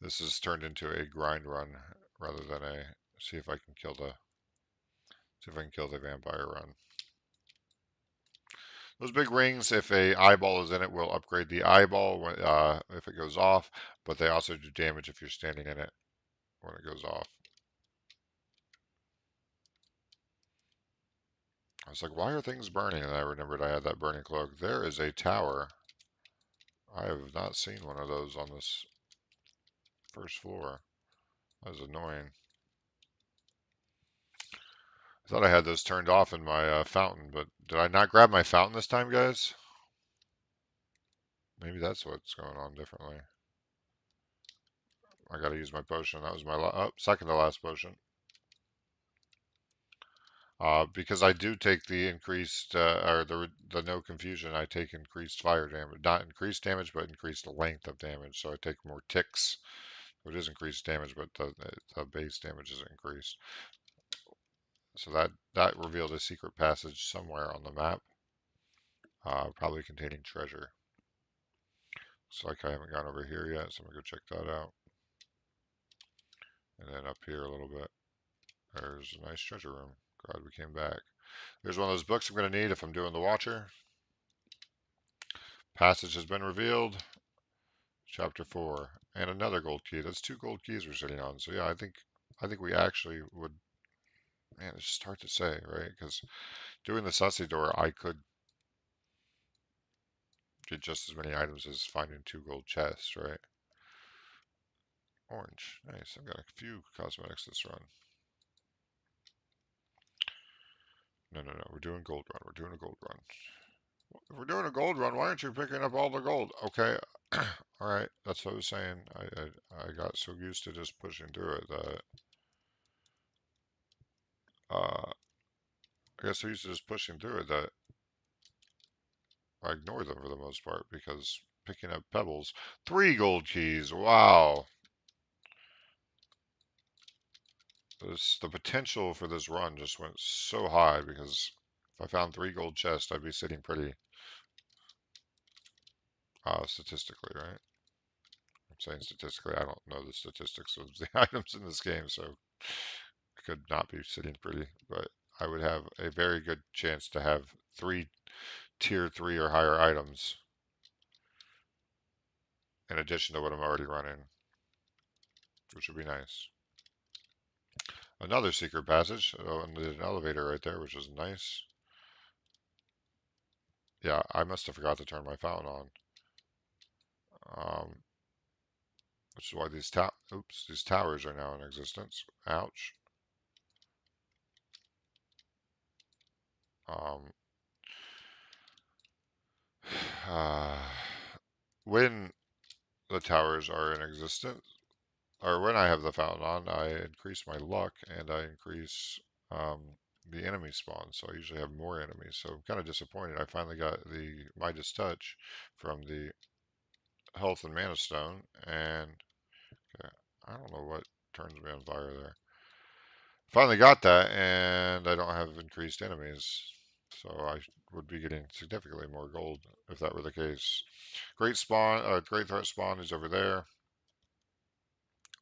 this has turned into a grind run rather than a see if I can kill the vampire run. Those big rings, if a eyeball is in it, will upgrade the eyeball if it goes off, but they also do damage if you're standing in it when it goes off. I was like, why are things burning? And I remembered I had that burning cloak. There is a tower. I have not seen one of those on this first floor. That was annoying. I thought I had those turned off in my fountain, but did I not grab my fountain this time, guys? Maybe that's what's going on differently. I gotta use my potion. That was my second to last potion. Because I do take the increased, or the no confusion, I take increased fire damage. Not increased damage, but increased length of damage. So I take more ticks, which is increased damage, but the base damage is increased. So that revealed a secret passage somewhere on the map, probably containing treasure. Looks like I haven't gone over here yet, so I'm gonna go check that out. And then up here a little bit, there's a nice treasure room. Glad we came back. There's one of those books I'm gonna need if I'm doing the Watcher. Passage has been revealed. Chapter 4. And another gold key. That's two gold keys we're sitting on. So yeah, I think we actually would, man, it's just hard to say, right? Because doing the sussy door, I could get just as many items as finding two gold chests, right? Orange. Nice. I've got a few cosmetics this run. No, no, no. We're doing gold run. We're doing a gold run. If we're doing a gold run, why aren't you picking up all the gold? Okay. All right. That's what I was saying. I got so used to just pushing through it that I got so used to just pushing through it that I ignore them for the most part because picking up pebbles. 3 gold keys. Wow. The potential for this run just went so high because if I found 3 gold chests, I'd be sitting pretty statistically, right? I'm saying statistically. I don't know the statistics of the items in this game, so I could not be sitting pretty, but I would have a very good chance to have 3 tier 3 or higher items in addition to what I'm already running, which would be nice. Another secret passage. Oh, and there's an elevator right there, which is nice. Yeah, I must have forgot to turn my fountain on. Um, which is why these towers are now in existence. Ouch. Um, uh, when the towers are in existence, or when I have the fountain on, I increase my luck and I increase um, the enemy spawn. So I usually have more enemies. So I'm kind of disappointed. I finally got the Midas Touch from the Health and Mana Stone, and okay, I don't know what turns me on fire there. Finally got that, and I don't have increased enemies. So I would be getting significantly more gold if that were the case. Great Threat spawn is over there.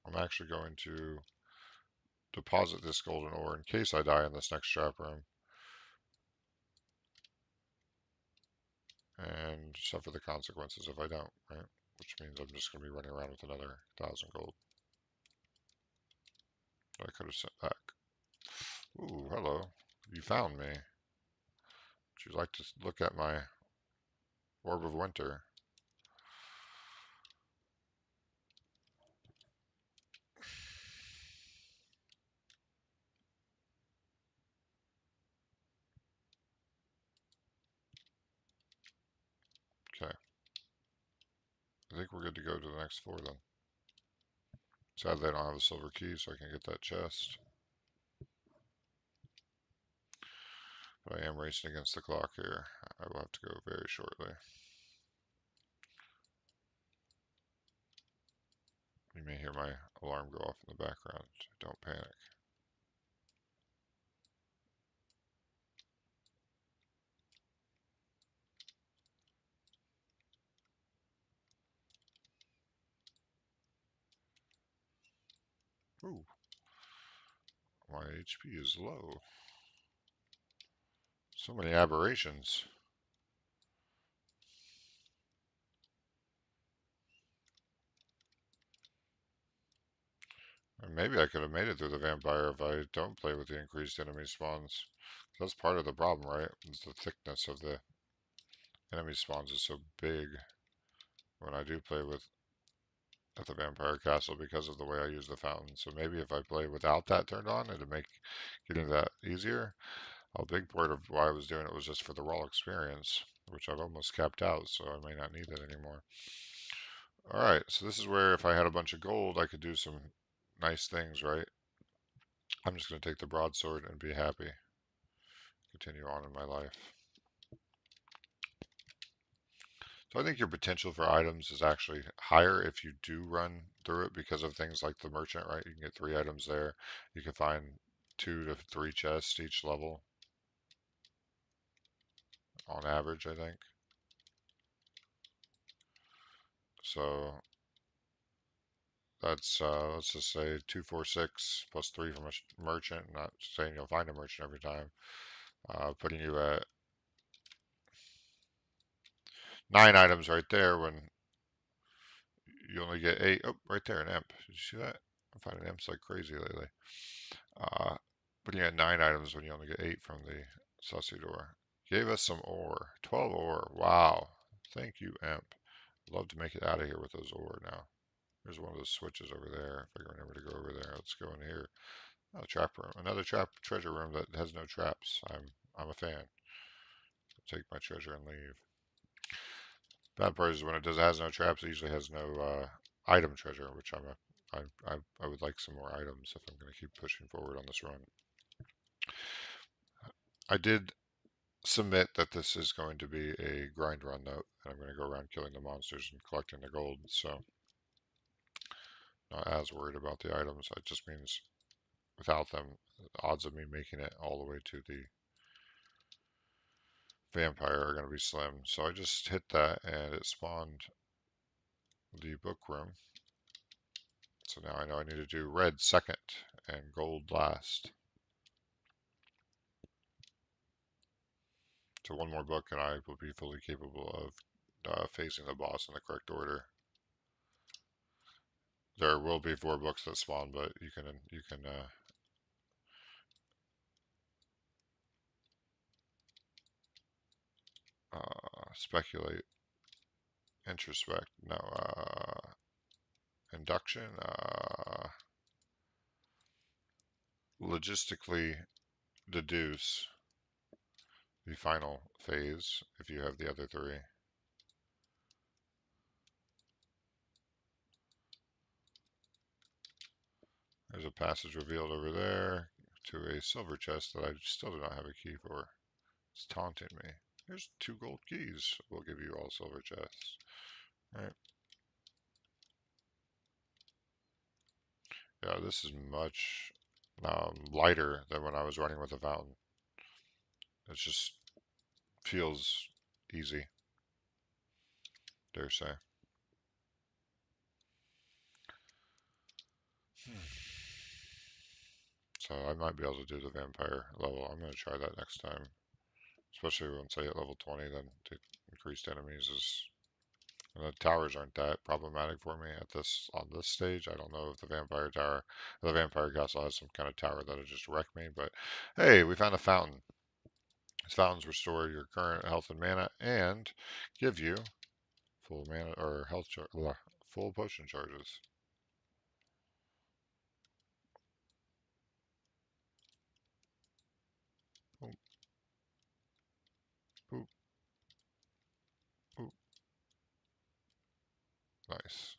I'm actually going to deposit this golden ore in case I die in this next trap room. And suffer the consequences if I don't, right? Which means I'm just going to be running around with another 1,000 gold that I could have sent back. Ooh, hello. You found me. Would you like to look at my Orb of Winter? Okay. I think we're good to go to the next floor then. Sadly, I don't have a silver key, so I can get that chest. But I am racing against the clock here. I will have to go very shortly. You may hear my alarm go off in the background. Don't panic. Ooh, my HP is low. So many aberrations. And maybe I could have made it through the vampire if I don't play with the increased enemy spawns. That's part of the problem, right? Is the thickness of the enemy spawns is so big when I do play with at the vampire castle because of the way I use the fountain. So maybe if I play without that turned on, it'd make getting that easier. A big part of why I was doing it was just for the raw experience, which I've almost capped out, so I may not need that anymore. Alright, so this is where if I had a bunch of gold, I could do some nice things, right? I'm just going to take the broadsword and be happy. Continue on in my life. So I think your potential for items is actually higher if you do run through it because of things like the merchant, right? You can get 3 items there. You can find 2 to 3 chests each level on average, I think. So that's, let's just say 246 plus 3 from a merchant. Not saying you'll find a merchant every time. Putting you at 9 items right there when you only get 8. Oh, right there, an imp. Did you see that? I'm finding imps like crazy lately. Uh, putting you at 9 items when you only get 8 from the sussy door. Gave us some ore. 12 ore. Wow. Thank you, imp. Love to make it out of here with those ore now. There's one of those switches over there. If I can remember to go over there, let's go in here. Oh, trap room. Another trap treasure room that has no traps. I'm a fan. Take my treasure and leave. Bad part is when it does has no traps, it usually has no item treasure, which I would like some more items if I'm going to keep pushing forward on this run. I did submit that this is going to be a grind run though, and I'm going to go around killing the monsters and collecting the gold, so not as worried about the items. It just means without them, the odds of me making it all the way to the vampire are going to be slim. So I just hit that and it spawned the book room. So now I know I need to do red second and gold last. So one more book and I will be fully capable of facing the boss in the correct order. There will be 4 books that spawn, but you can speculate, introspect, no, induction, logistically deduce the final phase if you have the other 3. There's a passage revealed over there to a silver chest that I still do not have a key for. It's taunting me. Here's 2 gold keys. We'll give you all silver chests. All right. Yeah, this is much lighter than when I was running with the fountain. It just feels easy, dare say. So I might be able to do the vampire level. I'm going to try that next time. Especially once I hit level 20, then the increased enemies is... And the towers aren't that problematic for me at this on this stage. I don't know if the vampire tower, the vampire castle has some kind of tower that'll just wreck me. But hey, we found a fountain. These fountains restore your current health and mana and give you full mana or full potion charges. Boop, boop, boop. Nice.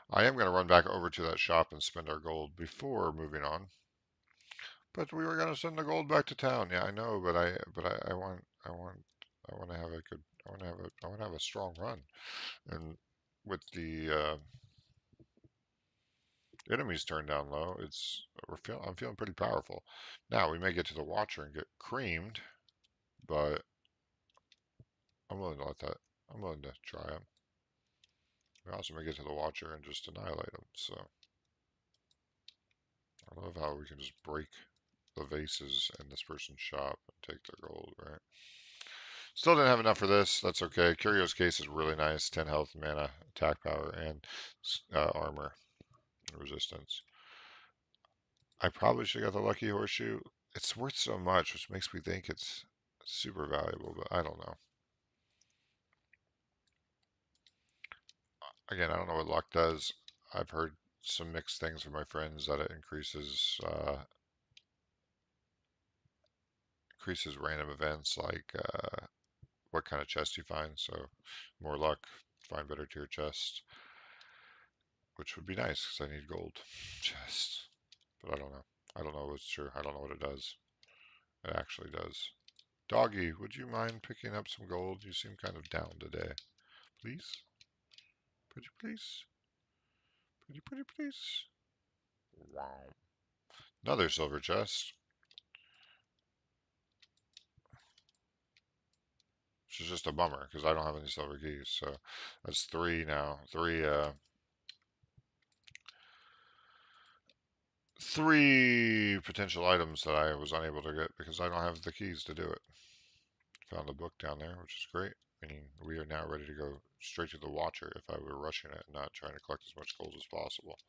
I am going to run back over to that shop and spend our gold before moving on. But we were gonna send the gold back to town. Yeah, I know, I want to have a good, I want to have a strong run. And with the enemies turned down low, I'm feeling pretty powerful. Now we may get to the Watcher and get creamed, but I'm willing to let that. I'm willing to try them. We also may get to the Watcher and just annihilate them. So I love how we can just break the vases in this person's shop and take their gold, right? Still didn't have enough for this. That's okay. Curio's case is really nice. 10 health, mana, attack power, and armor resistance. I probably should have got the lucky horseshoe. It's worth so much, which makes me think it's super valuable, but I don't know. Again, I don't know what luck does. I've heard some mixed things from my friends that it increases random events like what kind of chest you find. So more luck, find better tier chests, which would be nice because I need gold chests. But I don't know. I don't know what's true. I don't know what it does. It actually does. Doggy, would you mind picking up some gold? You seem kind of down today. Please? Pretty please? Pretty please? Wow. Another silver chest. Which is just a bummer because I don't have any silver keys. So that's three now. Three potential items that I was unable to get because I don't have the keys to do it. Found the book down there, which is great. Meaning we are now ready to go straight to the Watcher if I were rushing it and not trying to collect as much gold as possible.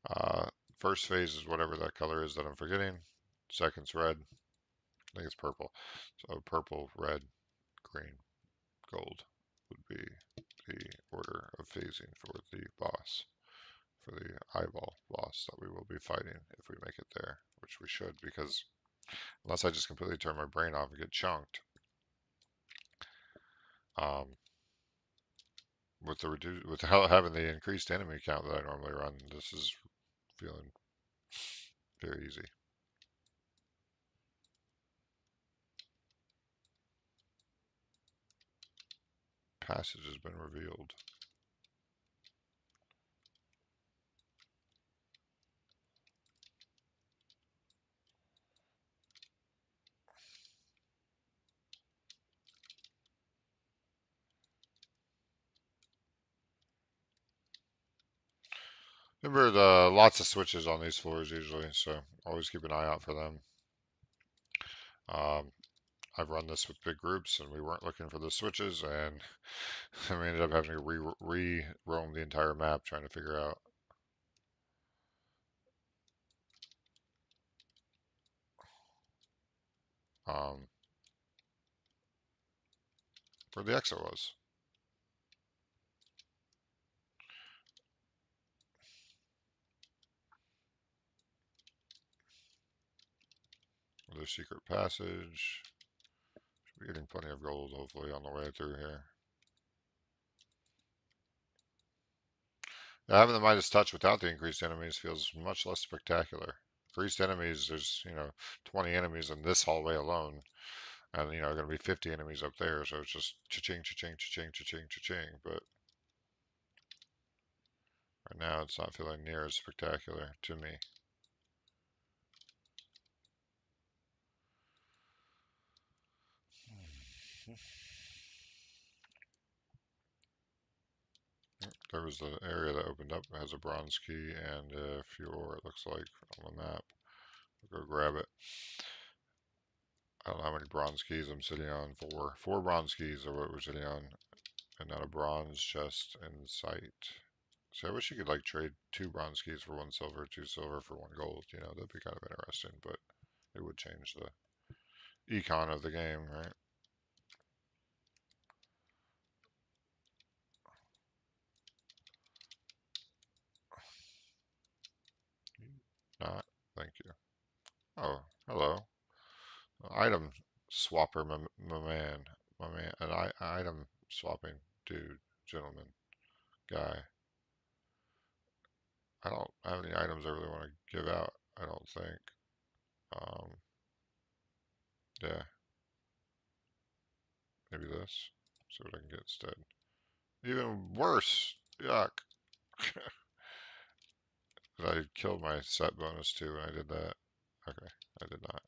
Uh, First phase is whatever that color is that I'm forgetting. Second's red. I think it's purple. So purple, red, green, gold would be the order of phasing for the boss, for the eyeball boss that we will be fighting if we make it there, which we should because unless I just completely turn my brain off and get chunked, um, having the increased enemy count that I normally run, this is feeling very easy. Passage has been revealed. Remember the lots of switches on these floors usually, so always keep an eye out for them. Um, I've run this with big groups and we weren't looking for the switches and we ended up having to re-roam the entire map trying to figure out um, where the exit was. Another secret passage. Should be getting plenty of gold hopefully on the way through here. Now, having the Midas touch without the increased enemies feels much less spectacular. Increased enemies, there's 20 enemies in this hallway alone, and going to be 50 enemies up there, so it's just cha-ching, cha-ching, cha-ching, cha-ching, cha-ching. But right now, it's not feeling near as spectacular to me. There was the area that opened up. It has a bronze key and a few ore, it looks like, on the map. I'll go grab it. I don't know how many bronze keys I'm sitting on. Four bronze keys are what we're sitting on, and not a bronze chest in sight. So I wish you could like trade two bronze keys for one silver, two silver for one gold. That'd be kind of interesting, but it would change the econ of the game, right? Not. Thank you. Oh, hello. Item swapper, my man, an item swapping dude, gentleman, guy. I don't have any items I really want to give out. I don't think. Um, yeah, maybe this. See what I can get instead. Even worse. Yuck. I killed my set bonus too when I did that. Okay, I did not.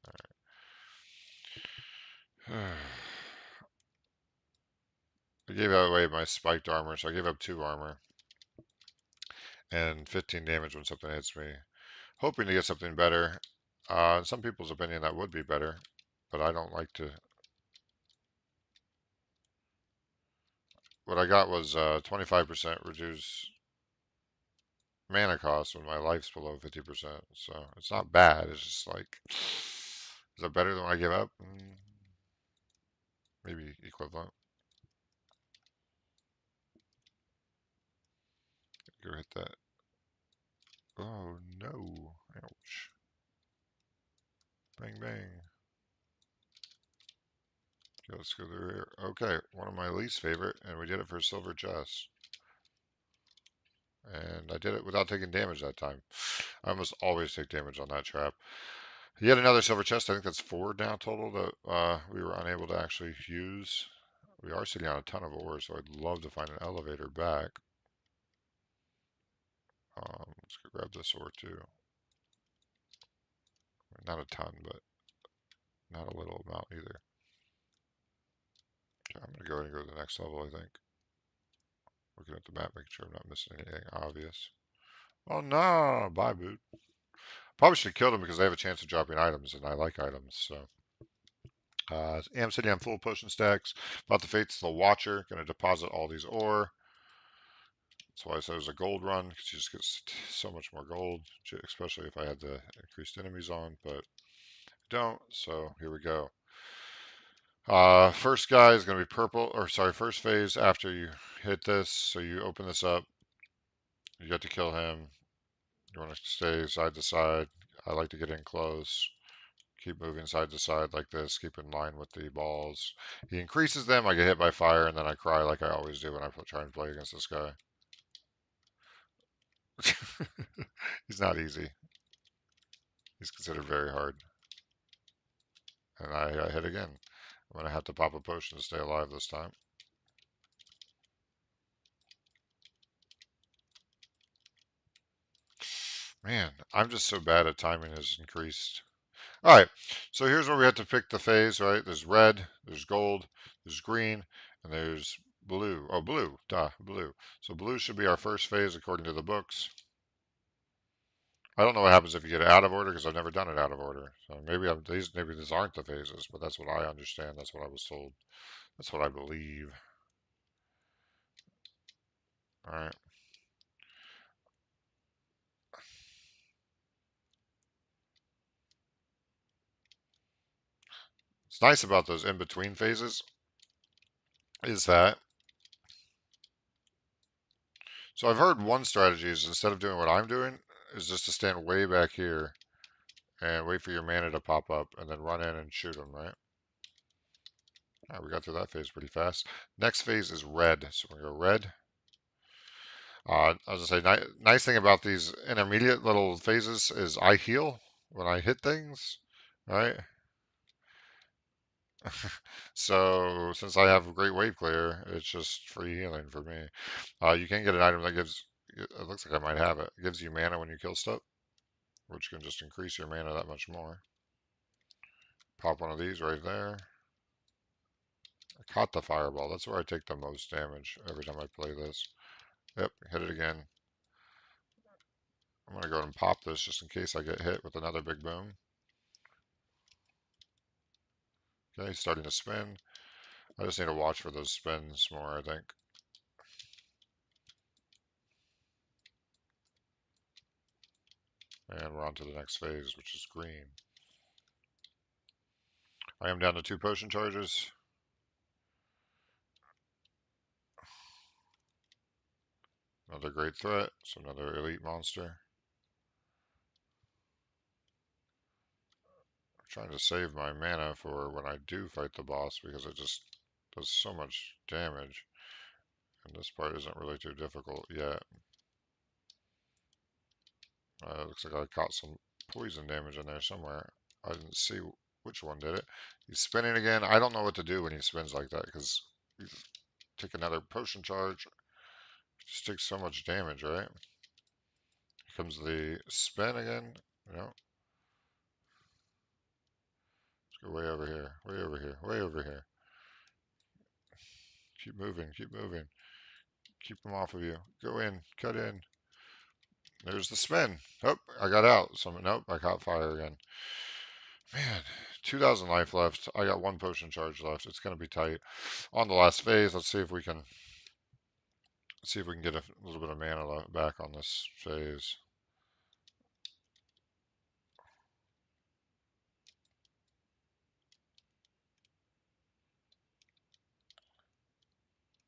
Alright. I gave away my spiked armor, so I gave up 2 armor and 15 damage when something hits me. Hoping to get something better. In some people's opinion, that would be better, but I don't like to. What I got was 25% reduce mana cost when my life's below 50%. So it's not bad. It's just like, is that better than what I gave up? Maybe equivalent. Go hit that. Oh no. Ouch. Bang bang. Okay, let's go through here. Okay, one of my least favorite, and we did it for a silver chest. And I did it without taking damage that time. I almost always take damage on that trap. Yet another silver chest. I think that's 4 now total that we were unable to actually use. We are sitting on a ton of ore, so I'd love to find an elevator back. Let's go grab this ore too. Not a ton, but not a little amount either. Okay, I'm going to go ahead and go to the next level, I think. Looking at the map, making sure I'm not missing anything obvious. Oh no! Bye, boot. Probably should have killed him because they have a chance of dropping items, and I like items, so. Am sitting on full potion stacks. About the fates of the Watcher. Going to deposit all these ore. That's why I said it was a gold run, because you just get so much more gold, especially if I had the increased enemies on, but I don't, so here we go. First guy is going to be purple, or sorry, first phase after you hit this, so you open this up, you get to kill him. You want to stay side to side. I like to get in close. Keep moving side to side like this. Keep in line with the balls. He increases them. I get hit by fire, and then I cry like I always do when I try and play against this guy. He's not easy. He's considered very hard. And I got hit again. I'm going to have to pop a potion to stay alive this time. Man, I'm just so bad at timing has increased. All right, so here's where we have to pick the phase, right? There's red, there's gold, there's green, and there's blue. Oh, blue, duh, blue. So blue should be our first phase according to the books. I don't know what happens if you get it out of order because I've never done it out of order. So maybe these aren't the phases, but that's what I understand. That's what I was told. That's what I believe. All right. It's nice about those in-between phases is that. So I've heard one strategy is instead of doing what I'm doing, is just to stand way back here and wait for your mana to pop up and then run in and shoot them, right? All right, we got through that phase pretty fast. Next phase is red. So we're going to go red. I was going to say, nice thing about these intermediate little phases is I heal when I hit things, right? So since I have great wave clear, it's just free healing for me. You can get an item that gives, it looks like I might have it, it gives you mana when you kill stuff, which can just increase your mana that much more. Pop one of these right there. I caught the fireball. That's where I take the most damage every time I play this. Yep, hit it again. I'm going to go and pop this just in case I get hit with another big boom. Okay, starting to spin. I just need to watch for those spins more, I think. And we're on to the next phase, which is green. I am down to 2 potion charges. Another great threat, so another elite monster. I'm trying to save my mana for when I do fight the boss because it just does so much damage. And this part isn't really too difficult yet. Looks like I caught some poison damage in there somewhere. I didn't see which one did it. He's spinning again. I don't know what to do when he spins like that because you take another potion charge. Just takes so much damage, right? Here comes the spin again. You know, let's go way over here, way over here, way over here. Keep moving, keep moving. Keep them off of you. Go in, cut in. There's the spin. Oh, I got out. Nope, I caught fire again. Man, 2,000 life left. I got one potion charge left. It's gonna be tight. On the last phase, let's see if we can get a little bit of mana back on this phase.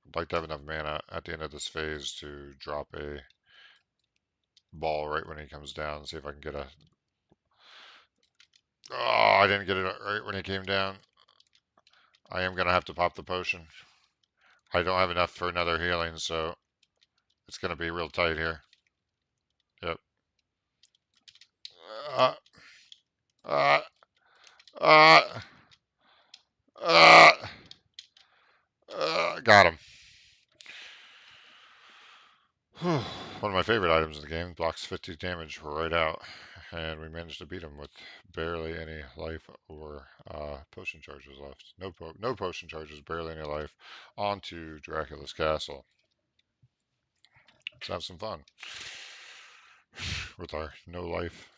I'd like to have enough mana at the end of this phase to drop a ball right when he comes down. See if I can get a. Oh, I didn't get it right when he came down. I am gonna have to pop the potion. I don't have enough for another healing, so it's gonna be real tight here. Yep. Uh, uh, uh, uh, got him. One of my favorite items in the game blocks 50 damage right out, and we managed to beat him with barely any life or potion charges left. No potion charges, barely any life. On to Dracula's castle. Let's have some fun with our no life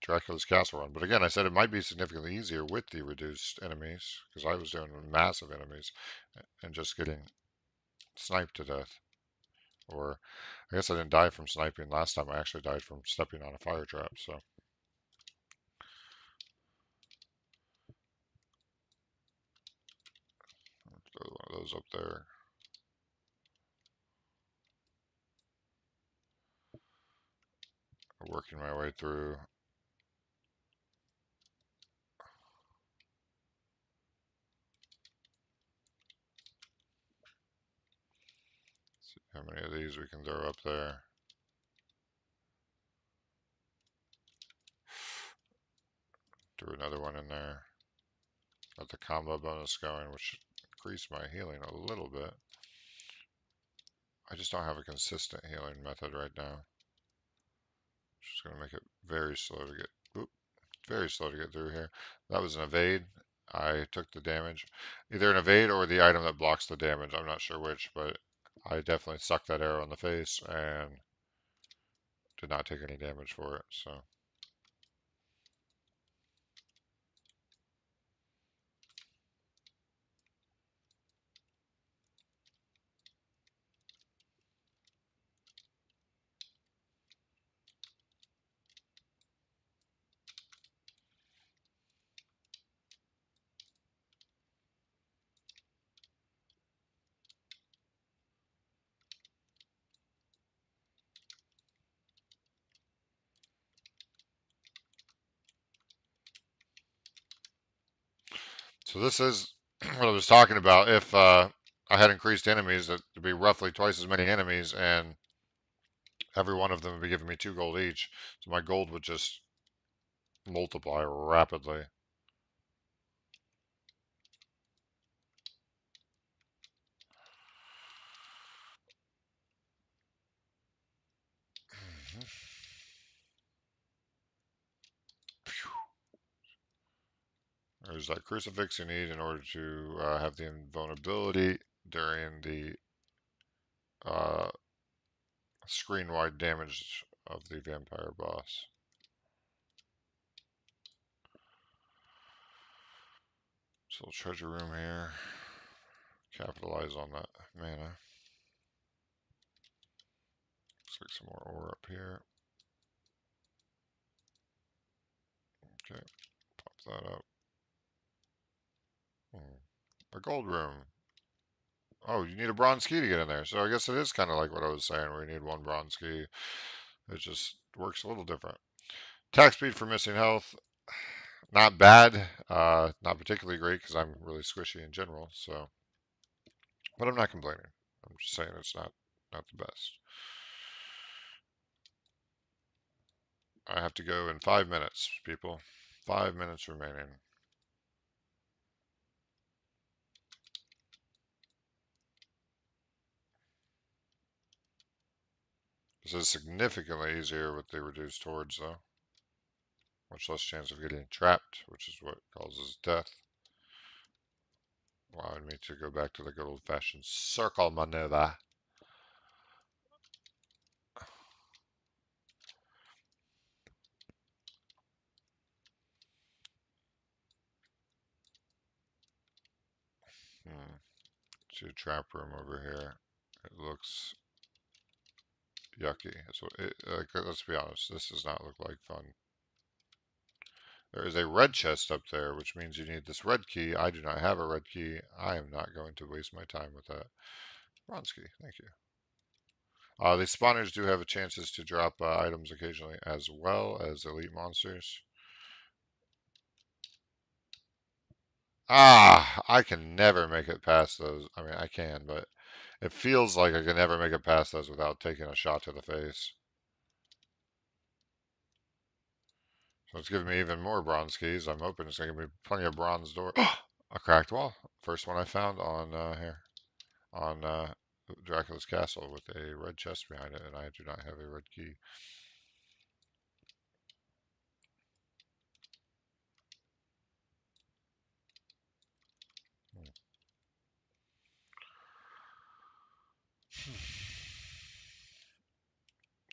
Dracula's castle run. But again, I said it might be significantly easier with the reduced enemies because I was doing massive enemies and just getting sniped to death. Or I guess I didn't die from sniping last time. I actually died from stepping on a fire trap. So throw one of those up there. Working my way through. See how many of these we can throw up there. Threw another one in there. Got the combo bonus going, which increased my healing a little bit. I just don't have a consistent healing method right now. Just going to make it very slow to get, whoop, very slow to get through here. That was an evade. I took the damage. Either an evade or the item that blocks the damage. I'm not sure which, but I definitely sucked that arrow in the face and did not take any damage for it. So this is what I was talking about. If I had increased enemies, that would be roughly twice as many enemies, and every one of them would be giving me 2 gold each. So my gold would just multiply rapidly. There's that crucifix you need in order to have the invulnerability during the uh, screen-wide damage of the vampire boss. So treasure room here. Capitalize on that mana. Looks like some more ore up here. Okay, pop that up. A gold room. Oh, you need a bronze key to get in there. So I guess it is kind of like what I was saying, where you need one bronze key. It just works a little different. Attack speed for missing health. Not bad. Not particularly great because I'm really squishy in general. So, but I'm not complaining. I'm just saying it's not the best. I have to go in 5 minutes, people. 5 minutes remaining. This is significantly easier with the reduced hordes, though. Much less chance of getting trapped, which is what causes death. Allowing me to go back to the good old-fashioned circle maneuver. See a trap room over here. It looks yucky. Let's be honest, this does not look like fun. There is a red chest up there, which means you need this red key. I do not have a red key. I am not going to waste my time with that. Bronze key, thank you. The spawners do have chances to drop items occasionally, as well as elite monsters. I can never make it past those. I mean, I can, but it feels like I can never make it past those without taking a shot to the face. So it's giving me even more bronze keys. I'm hoping it's going to give me plenty of bronze door. A cracked wall. First one I found on here. On Dracula's castle with a red chest behind it, and I do not have a red key.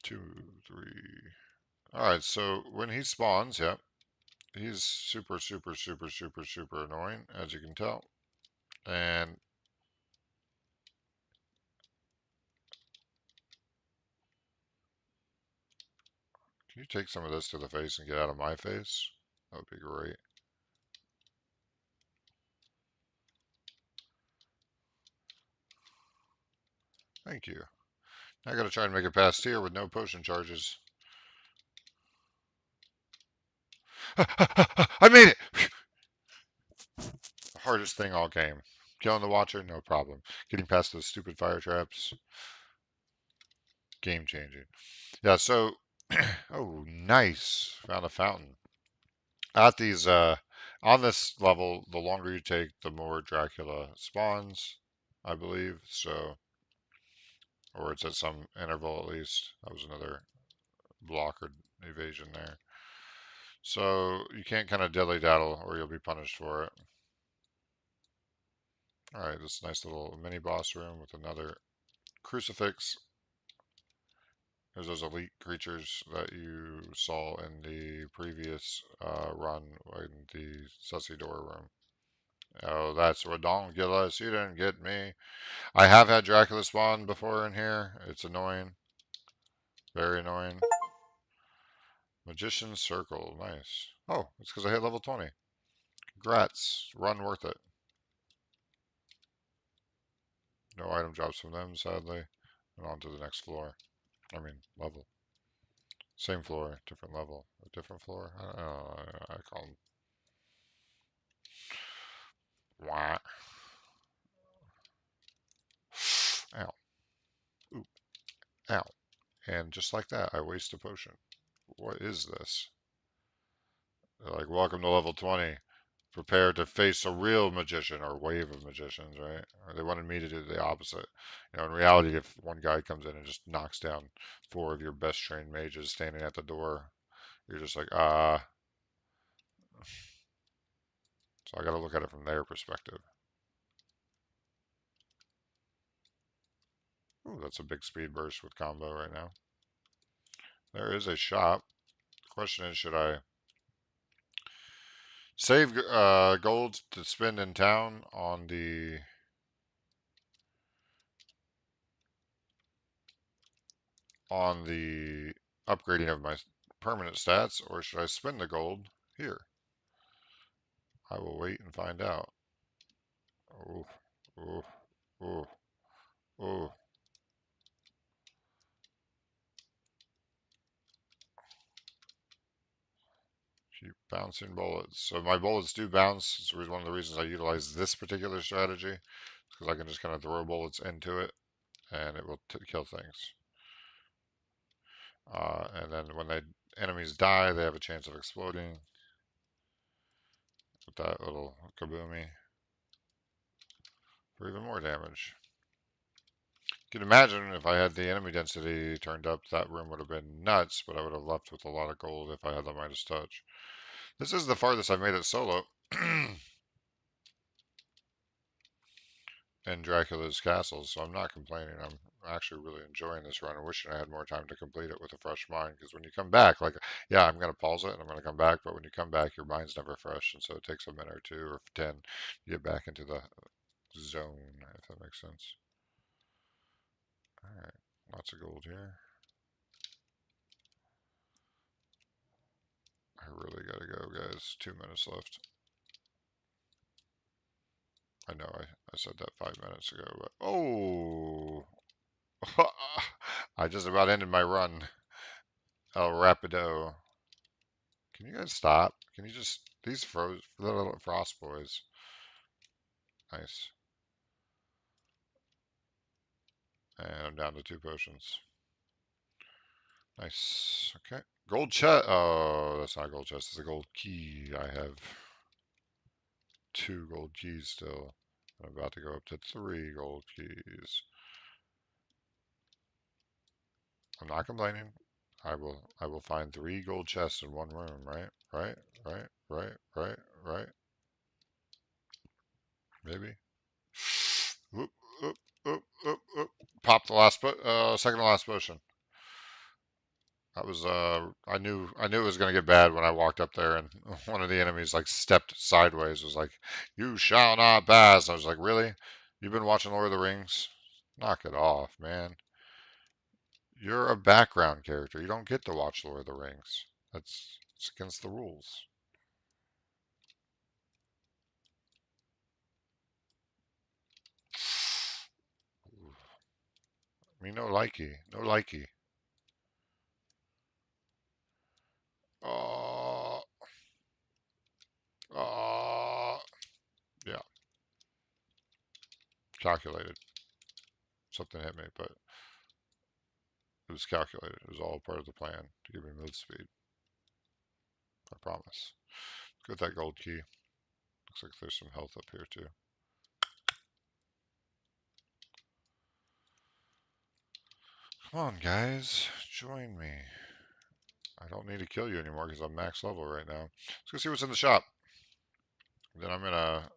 Two, three. Alright, so when he spawns, yep, he's super, super, super, super, super annoying, as you can tell. And can you take some of this to the face and get out of my face? That would be great. Thank you. I gotta try and make it past here with no potion charges. I made it! Hardest thing all game. Killing the Watcher, no problem. Getting past those stupid fire traps, game changing. Yeah, so, oh, nice. Found a fountain. At these, on this level, the longer you take, the more Dracula spawns, I believe. So, or it's at some interval at least. That was another block or evasion there. So you can't kind of dilly-daddle or you'll be punished for it. Alright, this nice little mini boss room with another crucifix. There's those elite creatures that you saw in the previous run in the Sussy Door room. Oh, that's redonkulous. You didn't get me. I have had Dracula spawn before in here. It's annoying. Very annoying. Magician's Circle. Nice. Oh, it's because I hit level 20. Congrats. Run worth it. No item drops from them, sadly. And on to the next floor. I mean, level. Same floor, different level. A different floor? I don't know. I call them. Wah. Ow. Ooh. Ow. And just like that, I waste a potion. What is this? They're like, welcome to level 20. Prepare to face a real magician or wave of magicians, right? Or they wanted me to do the opposite. You know, in reality, if one guy comes in and just knocks down 4 of your best trained mages standing at the door, you're just like, ah. So I got to look at it from their perspective. Ooh, that's a big speed burst with combo right now. There is a shop. The question is, should I save gold to spend in town on the upgrading of my permanent stats, or should I spend the gold here? I will wait and find out. Oh, oh, oh, oh. Keep bouncing bullets. So my bullets do bounce. It's one of the reasons I utilize this particular strategy, because I can just kind of throw bullets into it, and it will kill things. And then when the enemies die, they have a chance of exploding. with that little kaboomy for even more damage. You can imagine if I had the enemy density turned up, that room would have been nuts, but I would have left with a lot of gold if I had the Midas Touch. This is the farthest I've made it solo in Dracula's castles, so I'm not complaining. I'm actually really enjoying this run and wishing I had more time to complete it with a fresh mind. Because when you come back, like, yeah, I'm going to pause it and I'm going to come back, but when you come back, your mind's never fresh, and so it takes a minute or two or 10 to get back into the zone, if that makes sense. All right, lots of gold here. I really got to go, guys. 2 minutes left. I know I said that 5 minutes ago, but oh, I just about ended my run. El Rapido. Can you guys stop? Can you just these little frost boys? Nice. And I'm down to 2 potions. Nice. Okay. Gold chest. Oh, that's not a gold chest. It's a gold key. I have 2 gold keys still. I'm about to go up to 3 gold keys. I'm not complaining. I will find 3 gold chests in one room, right? Right. Maybe. Oop, oop. Pop the last second to last potion. That was I knew it was gonna get bad when I walked up there and one of the enemies like stepped sideways, was like, "You shall not pass." I was like, "Really? You've been watching Lord of the Rings? Knock it off, man. You're a background character. You don't get to watch Lord of the Rings. It's against the rules." Me no likey. No likey. Oh, oh, yeah, calculated. Something hit me, but it was calculated. It was all part of the plan to give me move speed. I promise. Get that gold key. Looks like there's some health up here too. Come on, guys. Join me. I don't need to kill you anymore because I'm max level right now. Let's go see what's in the shop. Then I'm gonna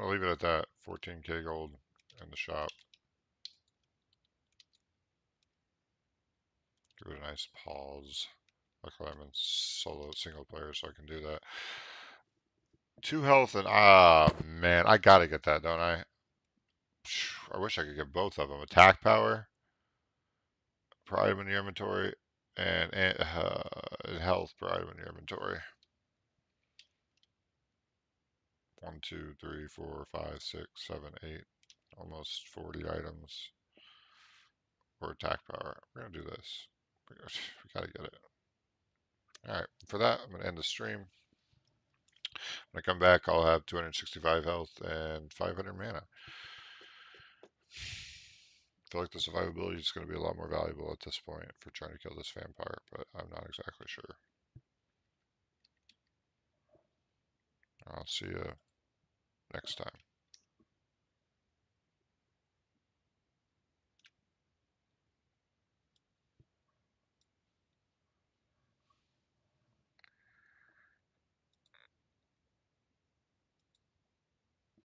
leave it at that. 14k gold in the shop. Give it a nice pause. Luckily I'm in solo single player, so I can do that. 2 health and man, I gotta get that, don't I? I wish I could get both of them. Attack power, per item in your inventory, and health per item in your inventory. 1, 2, 3, 4, 5, 6, 7, 8, almost 40 items for attack power. We're gonna do this. We gotta get it. All right, for that, I'm gonna end the stream. When I come back, I'll have 265 health and 500 mana. I feel like the survivability is going to be a lot more valuable at this point for trying to kill this vampire, but I'm not exactly sure. I'll see you next time.